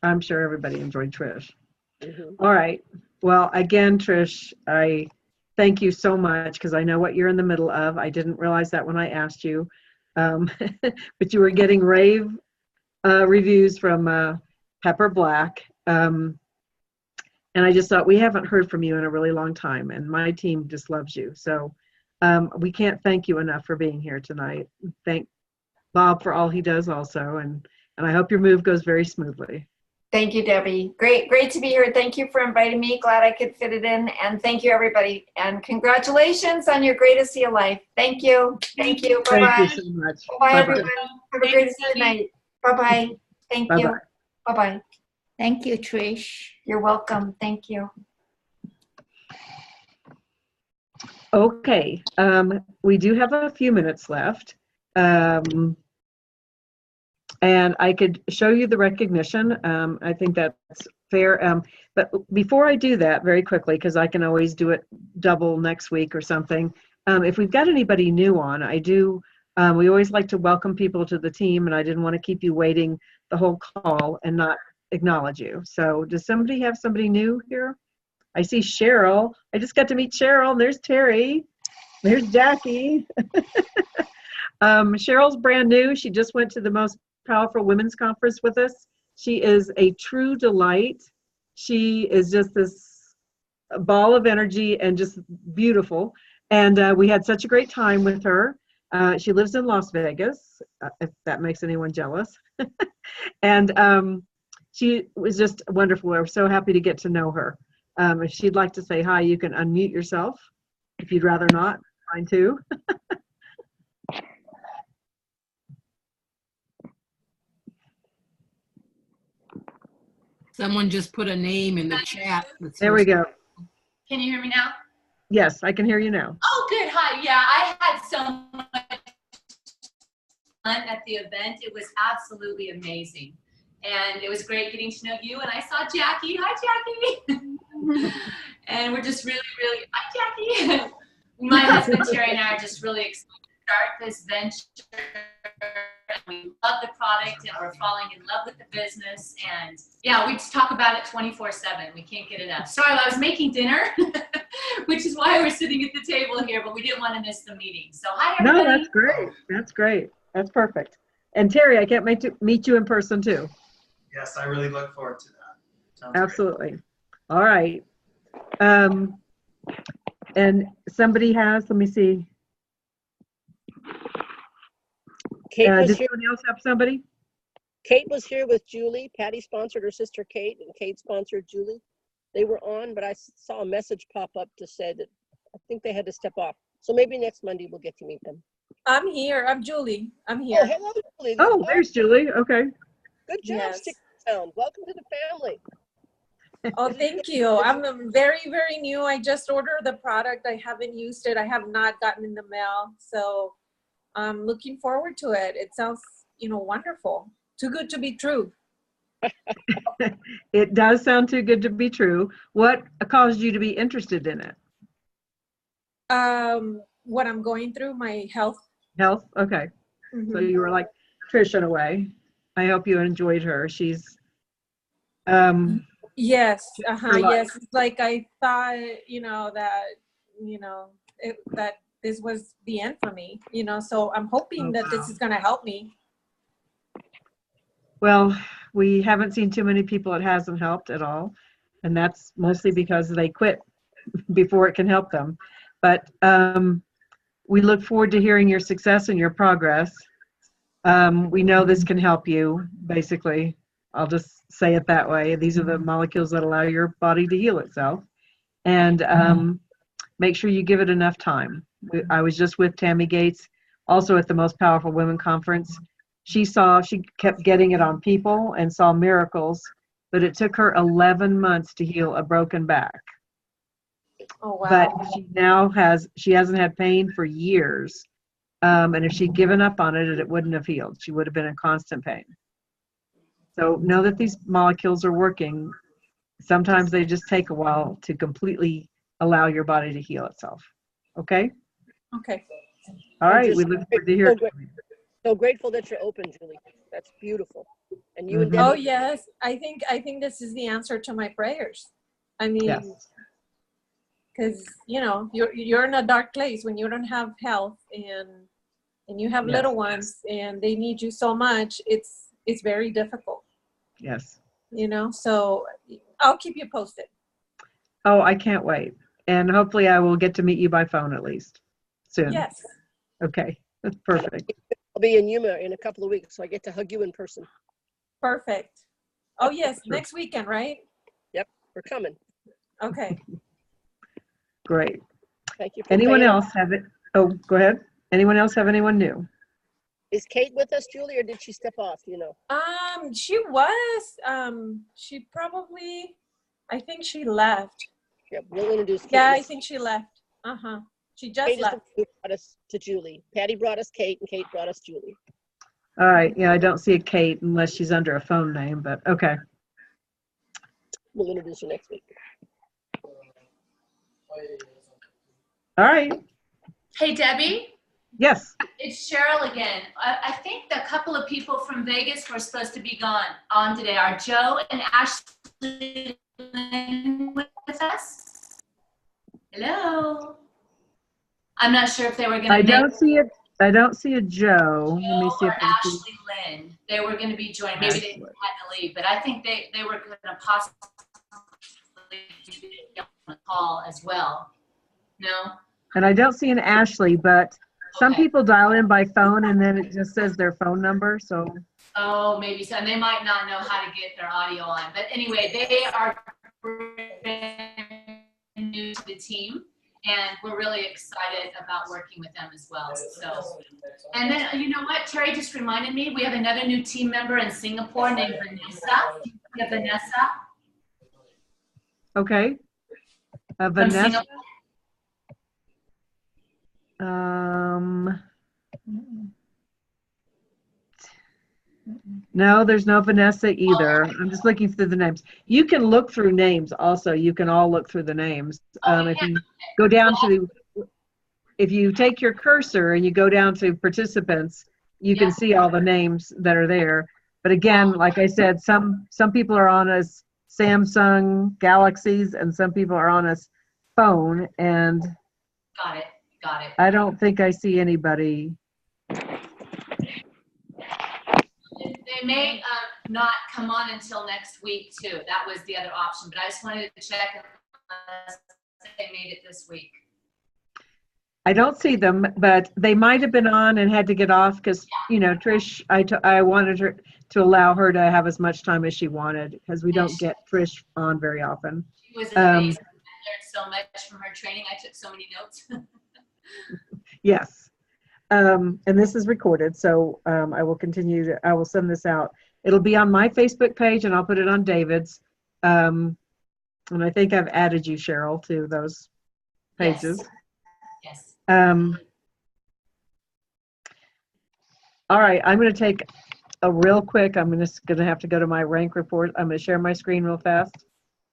C: I'm sure everybody enjoyed Trish.
E: Mm-hmm.
C: All right. Well, again, Trish, I thank you so much because I know what you're in the middle of. I didn't realize that when I asked you, but you were getting rave reviews from Pepper Black. And I just thought, we haven't heard from you in a really long time, and my team just loves you. So we can't thank you enough for being here tonight. Thank Bob for all he does also, and I hope your move goes very smoothly.
B: Thank you, Debbie. Great to be here. Thank you for inviting me. Glad I could fit it in. And thank you, everybody. And congratulations on your greatest of life. Thank you. Thank you. Bye-bye.
C: Thank you so much.
B: Bye-bye, everyone. Have a great night. Bye-bye. Thank you. Bye-bye.
F: Thank you, Trish.
B: You're welcome. Thank you.
C: Okay. We do have a few minutes left. And I could show you the recognition. I think that's fair. But before I do that, very quickly, because I can always do it double next week or something. If we've got anybody new on, we always like to welcome people to the team, and I didn't want to keep you waiting the whole call and not acknowledge you. So does somebody have somebody new here? I see Cheryl. I just got to meet Cheryl. There's Terry. There's Jackie. Cheryl's brand new. She just went to the Most Powerful Women's Conference with us. She is a true delight. She is just this ball of energy and just beautiful. And we had such a great time with her. She lives in Las Vegas, if that makes anyone jealous. And she was just wonderful. We're so happy to get to know her. If she'd like to say hi, you can unmute yourself. If you'd rather not, fine too.
G: Someone just put a name in the chat.
C: There we go.
H: Can you hear me now?
C: Yes, I can hear you now.
H: Oh, good. Hi. Yeah, I had so much fun at the event. It was absolutely amazing. And it was great getting to know you. And I saw Jackie. Hi, Jackie. And we're just really, hi, Jackie. My husband, Terry, and I are just really excited to start this venture. We love the product and we're falling in love with the business. And yeah, we just talk about it 24/7. We can't get it up. Sorry, I was making dinner, which is why we're sitting at the table here, but we didn't want to miss the meeting. So hi, everybody.
C: No, that's great. That's great. That's perfect. And Terry, I can't wait to meet you in person too.
I: Yes, I really look forward to that. Sounds
C: absolutely. Great. All right. And somebody has, let me see. Does anyone else have somebody?
E: Kate was here with Julie. Patty sponsored her sister Kate, and Kate sponsored Julie. They were on, but I saw a message pop up to say that I think they had to step off. So maybe next Monday we'll get to meet them.
J: I'm here. I'm Julie. I'm here.
E: Oh, hello, Julie.
C: Oh, there's Julie. Okay.
E: Good job,
J: yes.
E: Stick Around. Welcome to the family.
J: Oh, thank you. I'm very, very new. I just ordered the product. I haven't used it. I have not gotten in the mail. So I'm looking forward to it. It sounds wonderful. Too good to be true.
C: It does sound too good to be true. What caused you to be interested in it?
J: What I'm going through, my health.
C: Health? Okay. So you were like Trish in a way. I hope you enjoyed her. She's
J: yes,
C: life.
J: yes. It's like I thought, that this was the end for me, so I'm hoping that this is going to help me.
C: Well, we haven't seen too many people it hasn't helped at all. And that's mostly because they quit before it can help them. But we look forward to hearing your success and your progress. We know this can help you, basically. I'll just say it that way. These are the molecules that allow your body to heal itself. And make sure you give it enough time. I was just with Tammy Gates, also at the Most Powerful Women Conference. She kept getting it on people and saw miracles, but it took her 11 months to heal a broken back.
J: Oh, wow.
C: But she hasn't had pain for years. And if she'd given up on it, it wouldn't have healed. She would have been in constant pain. So know that these molecules are working. Sometimes they just take a while to completely allow your body to heal itself. Okay?
J: Okay.
C: All right. We look forward to hearing from you.
E: So grateful that you're open, Julie. That's beautiful. And you and Debbie.
J: Oh yes, I think this is the answer to my prayers. I mean, because you're in a dark place when you don't have health and you have little ones and they need you so much. It's very difficult.
C: Yes.
J: So I'll keep you posted.
C: Oh, I can't wait. And hopefully I will get to meet you by phone at least soon.
J: Yes.
C: Okay. That's perfect.
E: I'll be in Yuma in a couple of weeks, so I get to hug you in person.
J: Perfect. Oh, yes. Next weekend, right?
E: Yep. We're coming.
J: Okay.
C: Great.
E: Thank you.
C: Anyone else have it? Oh, go ahead. Anyone else have anyone new?
E: Is Kate with us, Julie, or did she step off?
J: She was. She probably, I think she left.
E: Yep. We'll introduce Kate.
J: Yeah, I think she left. She just
E: Kate
J: left.
E: is the one who brought us to Julie. Patty brought us Kate, and Kate brought us Julie.
C: All right. Yeah, I don't see a Kate unless she's under a phone name, but okay.
E: We'll introduce her next week.
C: All right.
H: Hey, Debbie.
C: Yes.
H: It's Cheryl again. I think a couple of people from Vegas were supposed to be on today. Are Joe and Ashley with us? Hello. I'm not sure if they were going to
C: I don't see a Joe. Let me see if I
H: Ashley Lynn. They were going to be joining. Maybe they had to leave, but I think they were going to possibly be on the call as well. No?
C: And I don't see an Ashley, but some people dial in by phone and then it just says their phone number. So.
H: Oh, maybe so. And they might not know how to get their audio on. But anyway, they are new to the team. And we're really excited about working with them as well. So, and then you know what? Terry just reminded me, we have another new team member in Singapore named Vanessa. We have Vanessa.
C: Okay. Vanessa. No, there's no Vanessa either. I'm just looking through the names. You can look through names also. You can all look through the names. If you go down to, if you take your cursor and you go down to participants, you can see all the names that are there. But again, like I said, some people are on us Samsung Galaxies and some people are on us phone. And
H: got it.
C: I don't think I see anybody.
H: They may not come on until next week too. That was the other option, but I just wanted to check unless they made it this week.
C: I don't see them, but they might have been on and had to get off because, Trish, I wanted her to allow her to have as much time as she wanted because we don't get Trish on very often.
H: She was amazing. I learned so much from her training. I took so many notes.
C: Yes. And this is recorded, so I will send this out. It'll be on my Facebook page and I'll put it on David's. And I think I've added you, Cheryl, to those pages.
H: Yes.
C: All right, I'm going to take real quick, I'm just going to have to go to my rank report. I'm going to share my screen real fast,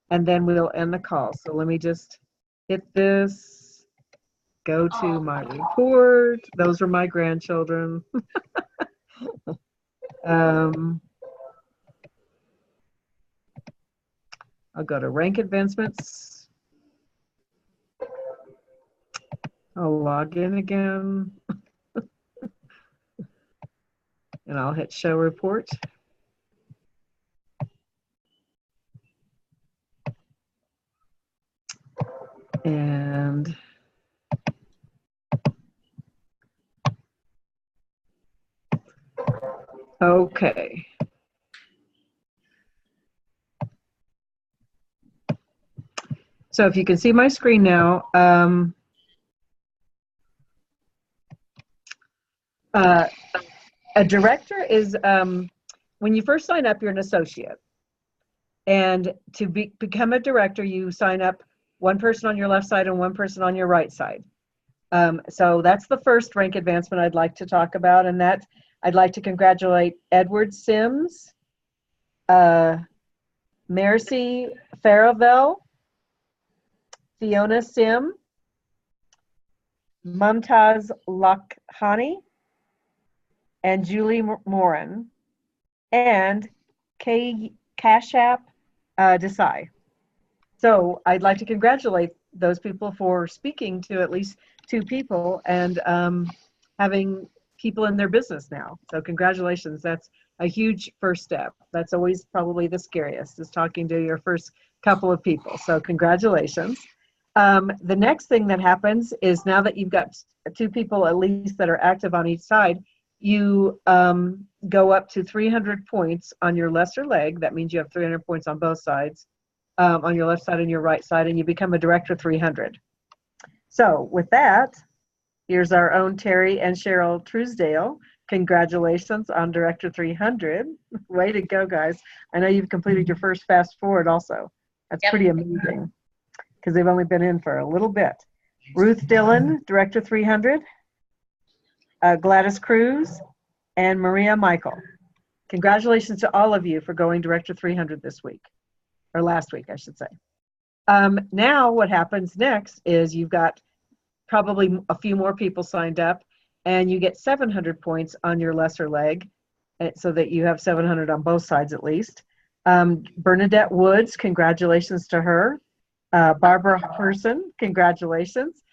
C: and then we'll end the call. So let me just hit this, go to my report. Those are my grandchildren. I'll go to rank advancements. I'll log in again. And I'll hit show report. And okay. So if you can see my screen now, a director is, when you first sign up, you're an associate. And to become a director, you sign up one person on your left side and one person on your right side. So that's the first rank advancement I'd like to talk about, and that I'd like to congratulate Edward Sims, Mercy Faravel, Fiona Sim, Mumtaz Lakhani, and Julie Moran, and Kashap Desai. So I'd like to congratulate those people for speaking to at least 2 people and having people in their business now. So congratulations. That's a huge first step. That's always probably the scariest, is talking to your first couple of people. So congratulations. The next thing that happens is, now that you've got 2 people at least that are active on each side, you go up to 300 points on your lesser leg. That means you have 300 points on both sides, on your left side and your right side, and you become a Director 300. So with that, here's our own Terry and Cheryl Truesdale. Congratulations on Director 300. Way to go, guys. I know you've completed your first fast forward also. That's pretty amazing, because they've only been in for a little bit. Ruth Dillon, Director 300. Gladys Cruz, and Maria Michael. Congratulations to all of you for going Director 300 this week, or last week, I should say. Now what happens next is you've got probably a few more people signed up, and you get 700 points on your lesser leg, so that you have 700 on both sides at least. Bernadette Woods, congratulations to her. Barbara Person, congratulations.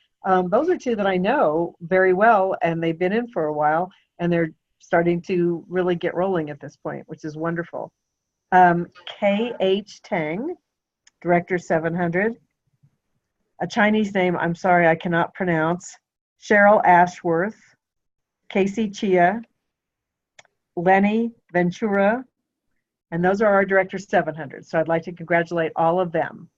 C: Those are 2 that I know very well, and they've been in for a while, and they're starting to really get rolling at this point, which is wonderful. K.H. Tang, Director 700. A Chinese name, I'm sorry, I cannot pronounce. Cheryl Ashworth, Casey Chia, Lenny Ventura, and those are our Director 700. So I'd like to congratulate all of them.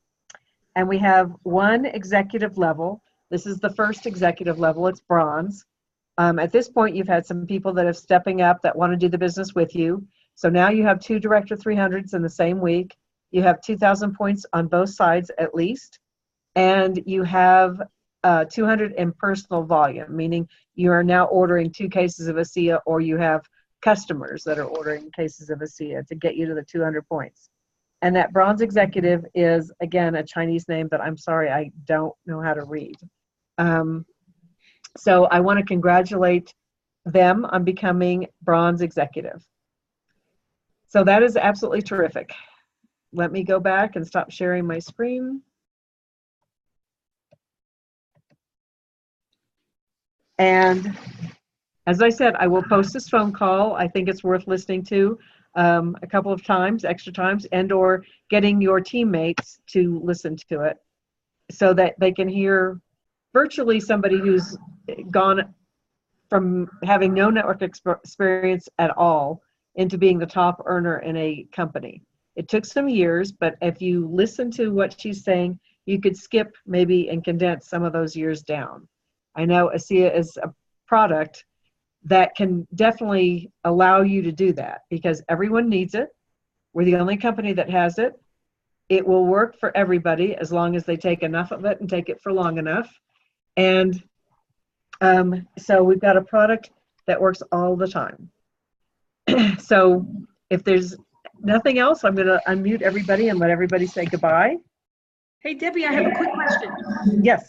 C: And we have 1 executive level. This is the first executive level. It's bronze. At this point, you've had some people that are stepping up that want to do the business with you. So now you have 2 Director 300s in the same week. You have 2,000 points on both sides at least. And you have 200 in personal volume, meaning you are now ordering 2 cases of ASEA, or you have customers that are ordering cases of ASEA to get you to the 200 points. And that bronze executive is, again, a Chinese name that I'm sorry, I don't know how to read. So I want to congratulate them on becoming bronze executive. So that is absolutely terrific. Let me go back and stop sharing my screen. And as I said, I will post this phone call. I think it's worth listening to a couple of times, extra times, and or getting your teammates to listen to it so that they can hear virtually somebody who's gone from having no network experience at all into being the top earner in a company. It took some years, but if you listen to what she's saying, you could skip maybe and condense some of those years down. I know ASEA is a product that can definitely allow you to do that because everyone needs it. We're the only company that has it. It will work for everybody as long as they take enough of it and take it for long enough. And so we've got a product that works all the time. So if there's nothing else, I'm going to unmute everybody and let everybody say goodbye.
D: Hey, Debbie, I have a quick question.
C: Yes.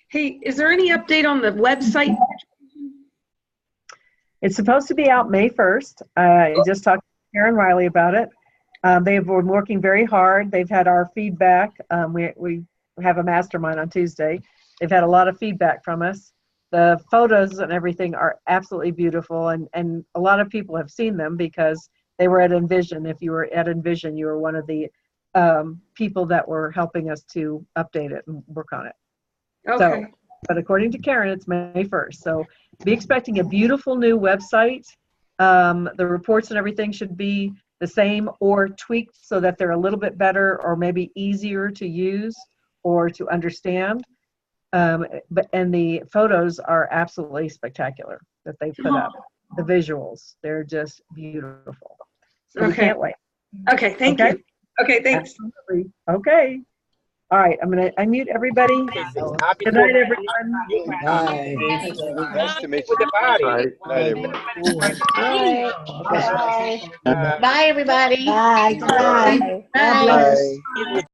D: Hey, is there any update on the website?
C: It's supposed to be out May 1st. I just talked to Karen Riley about it. They've been working very hard. They've had our feedback. We have a mastermind on Tuesday. They've had a lot of feedback from us. The photos and everything are absolutely beautiful, and a lot of people have seen them because they were at Envision. If you were at Envision, you were one of the people that were helping us to update it and work on it.
D: Okay.
C: So, but according to Karen, it's May 1st. So be expecting a beautiful new website. The reports and everything should be the same or tweaked so that they're a little bit better or maybe easier to use or to understand. And the photos are absolutely spectacular that they put up. The visuals, they're just beautiful. So we can't wait.
D: Okay, thank you. Okay, thanks.
C: Absolutely. Okay. All right, I'm going to unmute everybody. Good night, everyone.
K: Bye.
L: Nice to meet you. Bye. Bye, everyone.
F: Bye. Bye. Bye, everybody.
K: Bye. Good night.
F: Bye.
K: God bless.